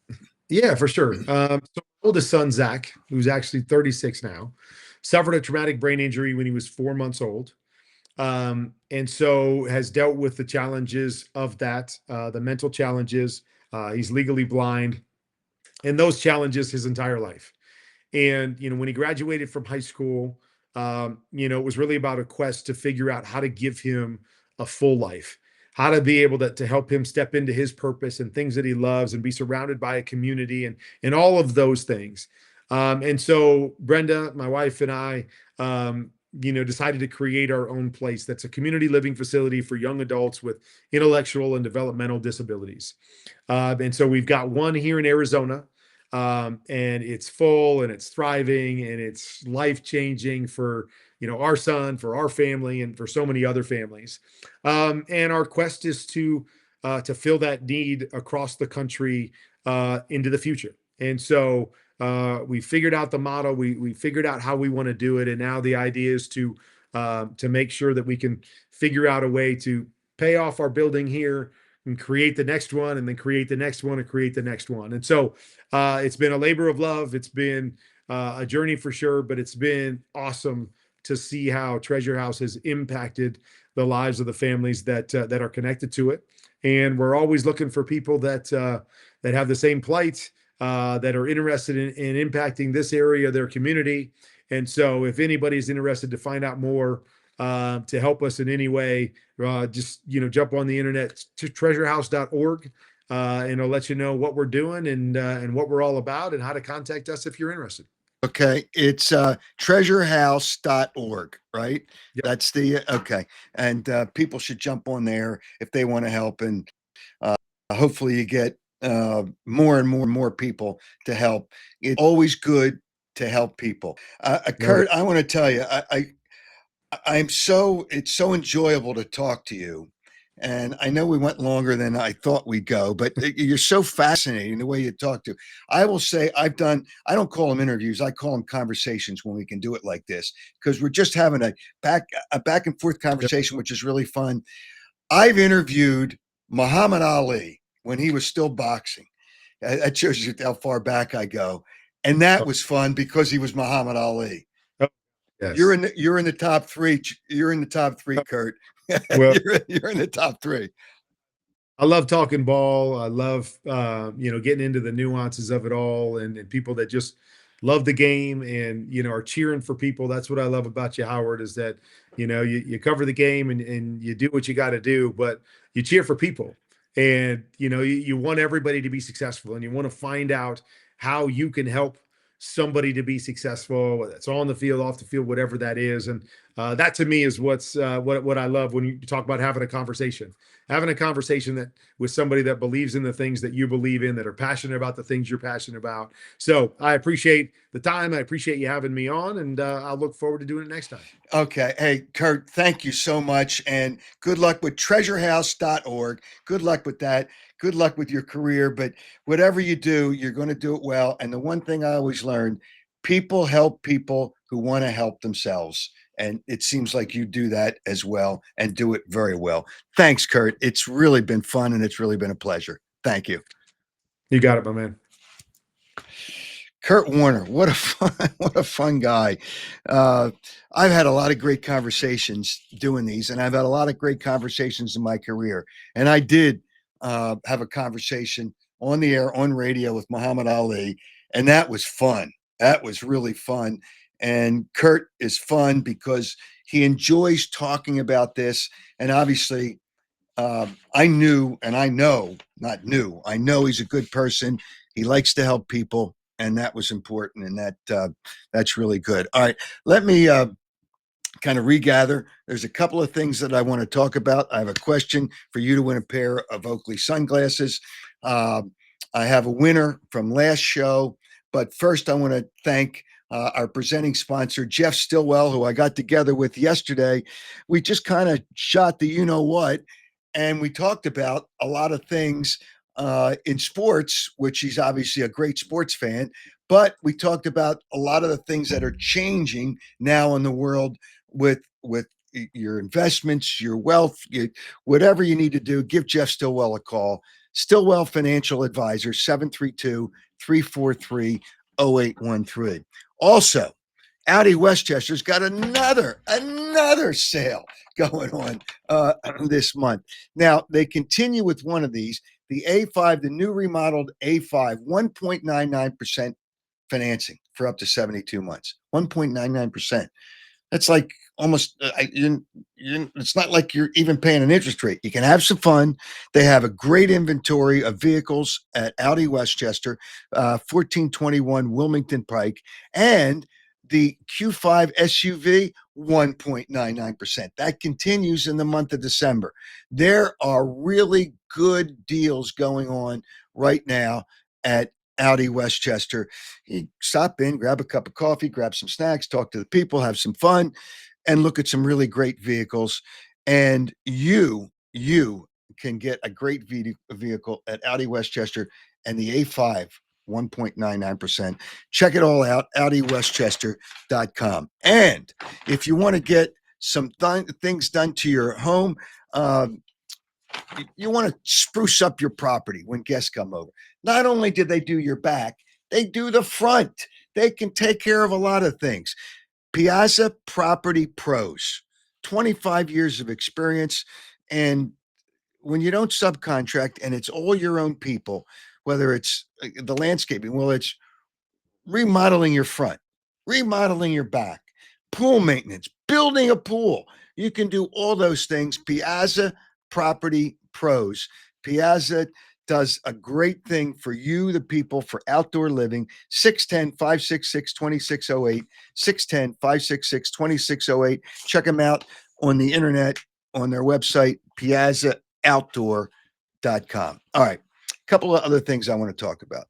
Yeah, for sure. So my oldest son, Zach, who's actually 36 now, suffered a traumatic brain injury when he was 4 months old. And so has dealt with the challenges of that, the mental challenges. He's legally blind, and those challenges his entire life. And, when he graduated from high school, it was really about a quest to figure out how to give him a full life, how to be able to help him step into his purpose and things that he loves, and be surrounded by a community, and all of those things. And so Brenda, my wife, and I, decided to create our own place that's a community living facility for young adults with intellectual and developmental disabilities. And so we've got one here in Arizona, and it's full, and it's thriving, and it's life changing for our son, for our family, and for so many other families. And our quest is to fill that need across the country, into the future. And so we figured out the model, we figured out how we want to do it, and now the idea is to make sure that we can figure out a way to pay off our building here and create the next one, and then create the next one, and create the next one. And so it's been a labor of love. It's been a journey for sure, but it's been awesome to see how Treasure House has impacted the lives of the families that are connected to it. And we're always looking for people that have the same plight, that are interested in impacting this area of their community. And so if anybody's interested to find out more, to help us in any way, just jump on the internet to treasurehouse.org, and it'll let you know what we're doing, and what we're all about, and how to contact us if you're interested. Okay, it's treasurehouse.org, right? Yep. That's okay. And people should jump on there if they want to help, and hopefully you get more and more and more people to help. It's always good to help people. Kurt, I want to tell you, it's so enjoyable to talk to you. And I know we went longer than I thought we'd go, but you're so fascinating the way you talk to. I will say I don't call them interviews. I call them conversations when we can do it like this, because we're just having a back and forth conversation, which is really fun. I've interviewed Muhammad Ali when he was still boxing. That shows you how far back I go. And that was fun because he was Muhammad Ali. Yes. You're in the top three. You're in the top three, Kurt. Well, you're in the top three. I love talking ball. I love, getting into the nuances of it all, and people that just love the game, and, are cheering for people. That's what I love about you, Howard, is that, you cover the game, and you do what you got to do, but you cheer for people, and, you want everybody to be successful, and you want to find out how you can help somebody to be successful, whether it's on the field, off the field, whatever that is. And that to me is what I love when you talk about having a conversation that with somebody that believes in the things that you believe in, that are passionate about the things you're passionate about. So I appreciate the time. I appreciate you having me on, and I'll look forward to doing it next time. Okay. Hey, Kurt, thank you so much. And good luck with treasurehouse.org. Good luck with that. Good luck with your career. But whatever you do, you're going to do it well. And the one thing I always learned, people help people who want to help themselves. And it seems like you do that as well, and do it very well. Thanks, Kurt. It's really been fun, and it's really been a pleasure. Thank you. You got it, my man. Kurt Warner, what a fun guy. I've had a lot of great conversations doing these, and I've had a lot of great conversations in my career. And I did have a conversation on the air on radio with Muhammad Ali, and that was fun. That was really fun. And Kurt is fun because he enjoys talking about this. And obviously, I knew, and I know, not knew, I know he's a good person. He likes to help people, and that was important, and that's really good. All right, let me kind of regather. There's a couple of things that I want to talk about. I have a question for you to win a pair of Oakley sunglasses. Uh, I have a winner from last show, but first I want to thank our presenting sponsor, Jeff Stillwell, who I got together with yesterday. We just kind of shot the you know what, and we talked about a lot of things in sports, which he's obviously a great sports fan. But we talked about a lot of the things that are changing now in the world with your investments, your wealth, whatever you need to do. Give Jeff Stillwell a call. Stillwell Financial Advisor, 732-343-0813. Also, Audi Westchester's got another sale going on this month. Now, they continue with one of these, the A5, the new remodeled A5, 1.99% financing for up to 72 months. 1.99%. That's like almost, it's not like you're even paying an interest rate. You can have some fun. They have a great inventory of vehicles at Audi Westchester, 1421 Wilmington Pike, and the Q5 SUV, 1.99%. That continues in the month of December. There are really good deals going on right now at Audi Westchester. You stop in, grab a cup of coffee, grab some snacks, talk to the people, have some fun, and look at some really great vehicles. And you can get a great vehicle at Audi Westchester and the A5, 1.99%. Check it all out, AudiWestchester.com. And if you want to get some things done to your home, you want to spruce up your property when guests come over. Not only do they do your back, they do the front. They can take care of a lot of things. Piazza Property Pros, 25 years of experience. And when you don't subcontract and it's all your own people, whether it's the landscaping, well, it's remodeling your front, remodeling your back, pool maintenance, building a pool. You can do all those things. Piazza Property Pros. Piazza does a great thing for you, the people, for outdoor living. 610 566 2608. 610 566 2608. Check them out on the internet, on their website, piazzaoutdoor.com. All right. A couple of other things I want to talk about.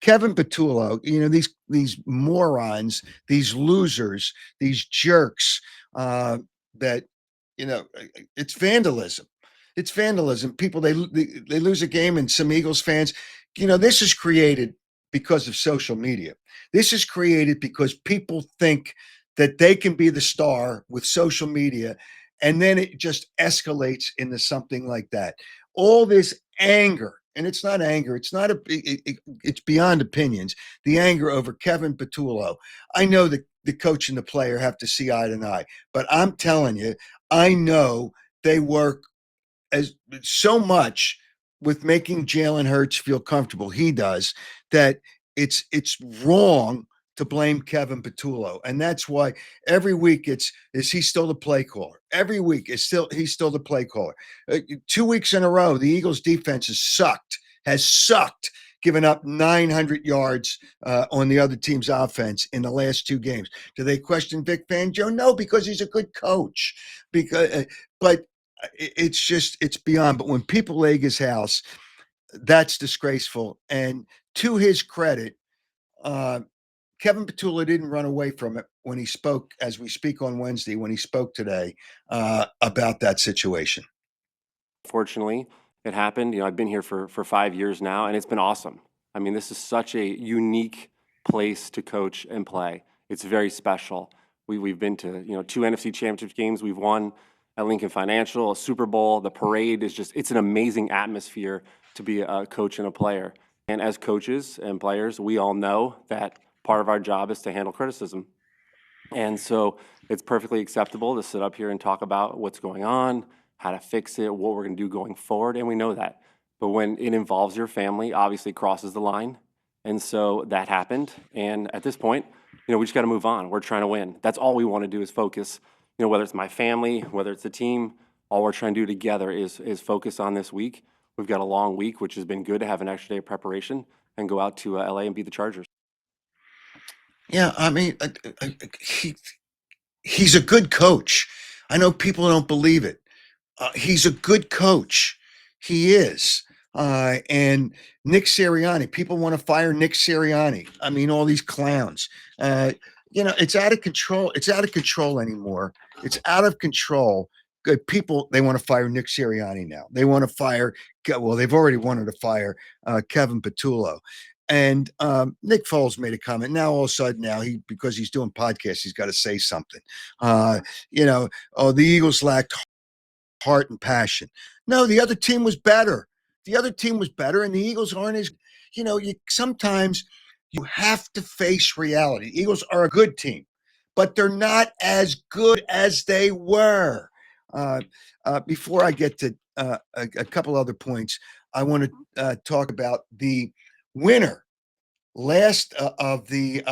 Kevin Petullo, these morons, these losers, these jerks that, it's vandalism. It's vandalism. People, they lose a game, and some Eagles fans, this is created because of social media. This is created because people think that they can be the star with social media, and then it just escalates into something like that. All this anger, and it's not anger. It's not it's beyond opinions. The anger over Kevin Petullo. I know that the coach and the player have to see eye to eye, but I'm telling you, I know they work as so much with making Jalen Hurts feel comfortable. He does that. It's wrong to blame Kevin Petullo, and that's why every week is he still the play caller? Every week he's still the play caller. 2 weeks in a row, the Eagles' defense has sucked, giving up 900 yards on the other team's offense in the last 2 games. Do they question Vic Fangio? No, because he's a good coach. But it's beyond. But when people egg his house, that's disgraceful. And to his credit, Kevin Petullo didn't run away from it when he spoke, as we speak on Wednesday, when he spoke today about that situation. Fortunately, it happened. I've been here for 5 years now, and it's been awesome. I mean, this is such a unique place to coach and play. It's very special. We've been to 2 NFC Championship games. We've won at Lincoln Financial, a Super Bowl. The parade is it's an amazing atmosphere to be a coach and a player. And as coaches and players, we all know that part of our job is to handle criticism. And so it's perfectly acceptable to sit up here and talk about what's going on, how to fix it, what we're going to do going forward, and we know that. but when it involves your family, obviously crosses the line. And so that happened. And at this point, we just got to move on. We're trying to win. That's all we want to do is focus, whether it's my family, whether it's the team, all we're trying to do together is focus on this week. We've got a long week, which has been good to have an extra day of preparation and go out to LA and beat the Chargers. Yeah, I mean, he he's a good coach. I know people don't believe it. He's a good coach. He is. And Nick Sirianni, people want to fire Nick Sirianni. I mean, all these clowns. It's out of control. It's out of control anymore. It's out of control. Good people, they want to fire Nick Sirianni now. They want to fire, well, they've already wanted to fire Kevin Patullo. And Nick Foles made a comment. Now, all of a sudden, because he's doing podcasts, he's got to say something. The Eagles lacked heart and passion. No, the other team was better. The other team was better, and the Eagles aren't as, sometimes you have to face reality. The Eagles are a good team, but they're not as good as they were. Before I get to a couple other points, I want to talk about the winner last of the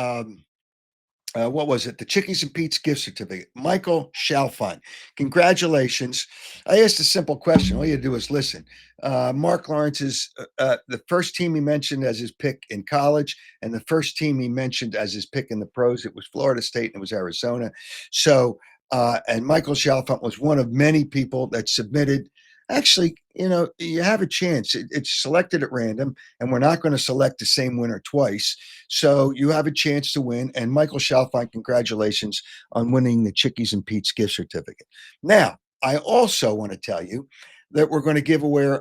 what was it? The Chickies and Pete's gift certificate. Michael Chalfant. Congratulations. I asked a simple question. All you do is listen. Mark Lawrence is the first team he mentioned as his pick in college, and the first team he mentioned as his pick in the pros. It was Florida State and it was Arizona. So, and Michael Chalfant was one of many people that submitted. Actually, you have a chance. It's selected at random, and we're not going to select the same winner twice. So you have a chance to win. And Michael Chalfant, congratulations on winning the Chickies and Pete's gift certificate. Now, I also want to tell you that we're going to give away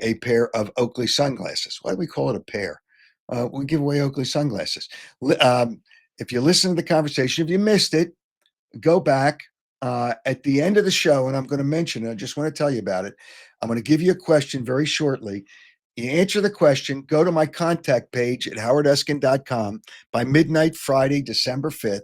a pair of Oakley sunglasses. Why do we call it a pair? We give away Oakley sunglasses. If you listen to the conversation, if you missed it, go back. At the end of the show, and I'm going to mention it, I just want to tell you about it. I'm going to give you a question very shortly. You answer the question, go to my contact page at howardeskin.com by midnight Friday, December 5th.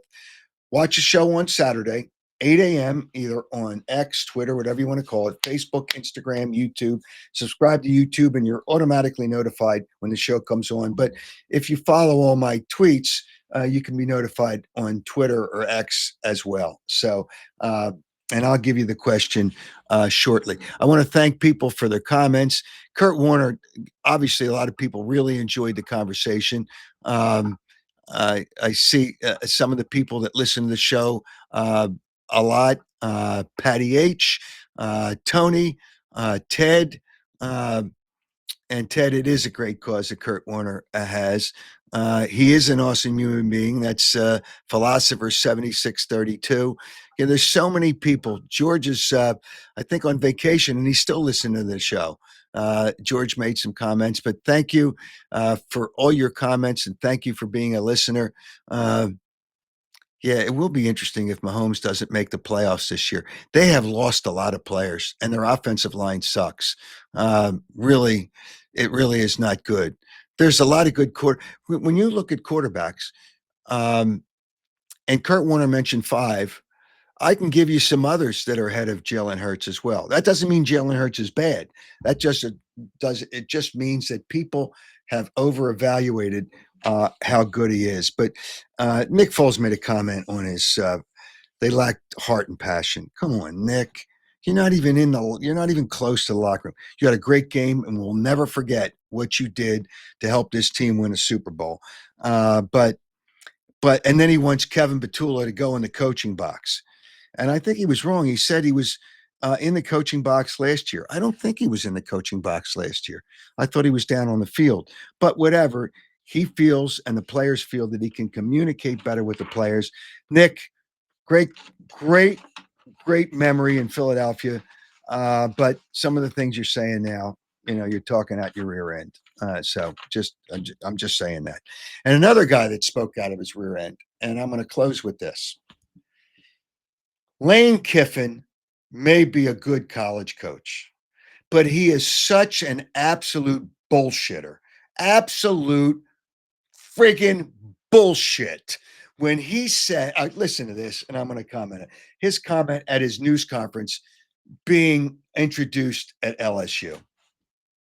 Watch a show on Saturday, 8 a.m., either on X, Twitter, whatever you want to call it, Facebook, Instagram, YouTube. Subscribe to YouTube, and you're automatically notified when the show comes on. But if you follow all my tweets, you can be notified on Twitter or X as well. So, and I'll give you the question shortly. I want to thank people for their comments. Kurt Warner, obviously, a lot of people really enjoyed the conversation. I see some of the people that listen to the show a lot. Patty H, Tony, Ted, and Ted, it is a great cause that Kurt Warner has. He is an awesome human being. That's Philosopher 7632. Yeah, there's so many people. George is, I think, on vacation, and he's still listening to the show. George made some comments, but thank you for all your comments, and thank you for being a listener. Yeah, it will be interesting if Mahomes doesn't make the playoffs this year. They have lost a lot of players, and their offensive line sucks. Really, it really is not good. There's a lot of good when you look at quarterbacks, and Kurt Warner mentioned 5. I can give you some others that are ahead of Jalen Hurts as well. That doesn't mean Jalen Hurts is bad. That just means that people have over-evaluated how good he is. But Nick Foles made a comment on his they lacked heart and passion. Come on, Nick. You're not even close to the locker room. You had a great game, and we'll never forget what you did to help this team win a Super Bowl. But and then he wants Kevin Patullo to go in the coaching box. And I think he was wrong. He said he was in the coaching box last year. I don't think he was in the coaching box last year. I thought he was down on the field. But whatever, he feels and the players feel that he can communicate better with the players. Nick, great memory in Philadelphia. But some of the things you're saying now, you're talking out your rear end. So I'm just saying that. And another guy that spoke out of his rear end, and I'm going to close with this. Lane Kiffin may be a good college coach, but he is such an absolute bullshitter. Absolute friggin' bullshit. When he said, listen to this, and I'm going to comment it. His comment at his news conference being introduced at LSU.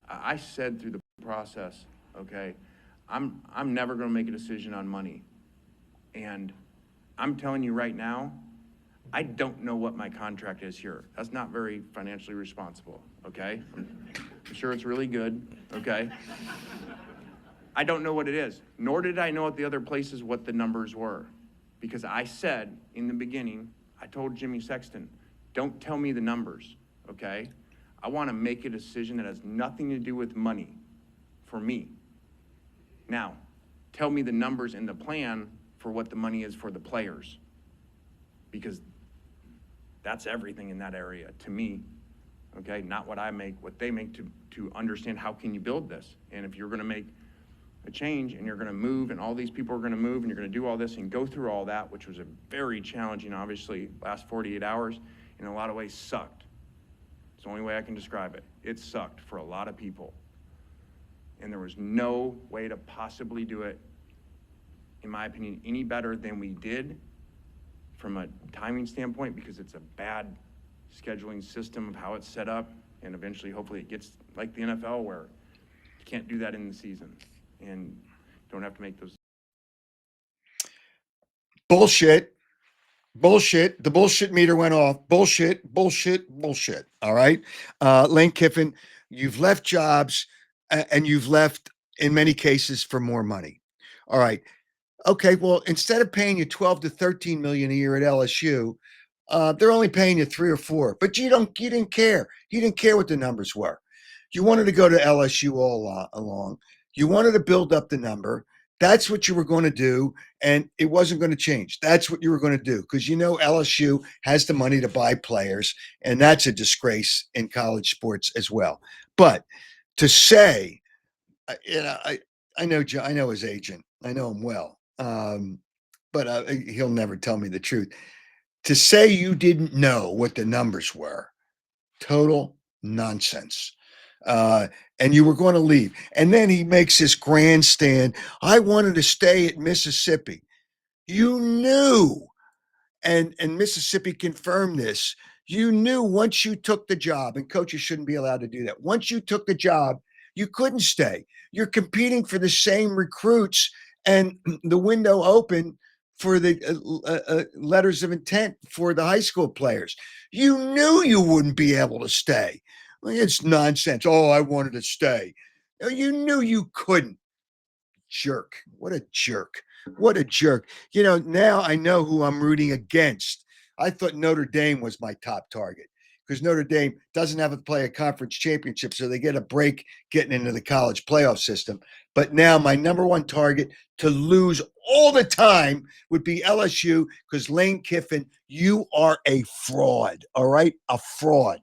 I said through the process, okay, I'm never going to make a decision on money. And I'm telling you right now, I don't know what my contract is here. That's not very financially responsible, okay? I'm sure it's really good, okay? I don't know what it is, nor did I know at the other places what the numbers were. Because I said in the beginning, I told Jimmy Sexton, don't tell me the numbers, okay? I want to make a decision that has nothing to do with money for me. Now, tell me the numbers in the plan for what the money is for the players. Because that's everything in that area to me, okay? Not what I make, what they make to understand how can you build this. And if you're gonna make a change and you're gonna move and all these people are gonna move and you're gonna do all this and go through all that, which was a very challenging, obviously, last 48 hours, in a lot of ways sucked. It's the only way I can describe it. It sucked for a lot of people. And there was no way to possibly do it, in my opinion, any better than we did from a timing standpoint, because it's a bad scheduling system of how it's set up. And eventually, hopefully it gets like the NFL where you can't do that in the season and don't have to make those. Bullshit. Bullshit. The bullshit meter went off. Bullshit, bullshit, bullshit. All right. Lane Kiffin, you've left jobs and you've left in many cases for more money. All right. Okay. Well, instead of paying you 12 to 13 million a year at LSU, they're only paying you 3 or 4, but you didn't care. You didn't care what the numbers were. You wanted to go to LSU all along. You wanted to build up the number. That's what you were going to do, and it wasn't going to change. That's what you were going to do because you know LSU has the money to buy players, and that's a disgrace in college sports as well. But to say, I know his agent. I know him well, but he'll never tell me the truth. To say you didn't know what the numbers were, total nonsense. And you were going to leave. And then he makes this grandstand. I wanted to stay at Mississippi. You knew, and Mississippi confirmed this. You knew once you took the job, and coaches shouldn't be allowed to do that. Once you took the job, you couldn't stay. You're competing for the same recruits, and the window opened for the letters of intent for the high school players. You knew you wouldn't be able to stay. Well, it's nonsense. Oh, I wanted to stay. You knew you couldn't. Jerk. What a jerk. What a jerk. You know, now I know who I'm rooting against. I thought Notre Dame was my top target because Notre Dame doesn't have to play a conference championship, so they get a break getting into the college playoff system. But now my number one target to lose all the time would be LSU because Lane Kiffin, you are a fraud, all right? A fraud.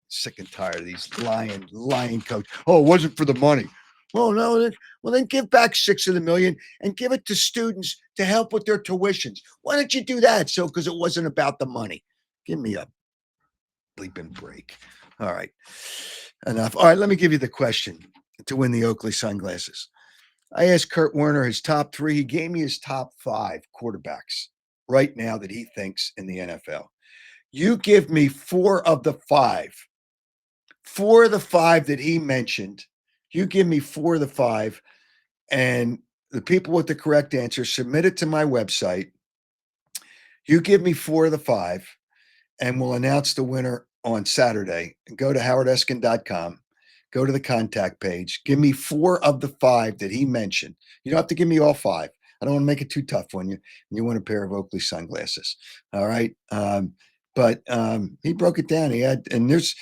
Sick and tired of these lying coach. Oh, it wasn't for the money. Well, no, then give back 6 of the million and give it to students to help with their tuitions. Why don't you do that? So, because it wasn't about the money. Give me a bleeping break. All right. Enough. All right. Let me give you the question to win the Oakley sunglasses. I asked Kurt Warner his top 3. He gave me his top 5 quarterbacks right now that he thinks in the NFL. You give me 4 of the 5. 4 of the 5 that he mentioned. You give me 4 of the 5, and the people with the correct answer submit it to my website. You give me 4 of the 5, and we'll announce the winner on Saturday. Go to howardeskin.com, go to the contact page. Give me 4 of the 5 that he mentioned. You don't have to give me all 5. I don't want to make it too tough on you. You want a pair of Oakley sunglasses. All right. But he broke it down. He had, and there's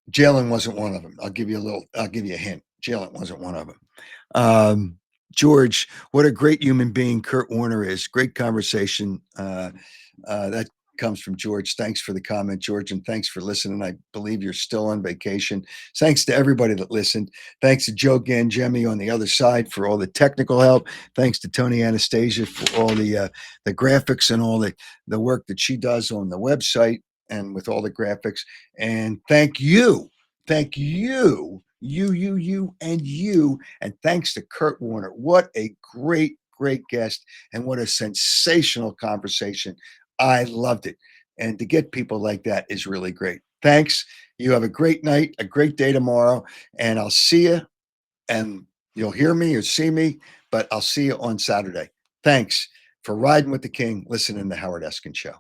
Jalen wasn't one of them. I'll give you a hint. Jalen wasn't one of them. George, what a great human being Kurt Warner is. Great conversation. That comes from George. Thanks for the comment, George, and thanks for listening. I believe you're still on vacation. Thanks to everybody that listened. Thanks to Joe Gangemi on the other side for all the technical help. Thanks to Tony Anastasia for all the graphics and all the work that she does on the website and with all the graphics. And thank you, and thanks to Kurt Warner. What a great guest, and what a sensational conversation. I loved it. And to get people like that is really great. Thanks. You have a great night, a great day tomorrow, and I'll see you. And you'll hear me or see me, but I'll see you on Saturday. Thanks for riding with the king, listening to the Howard Eskin Show.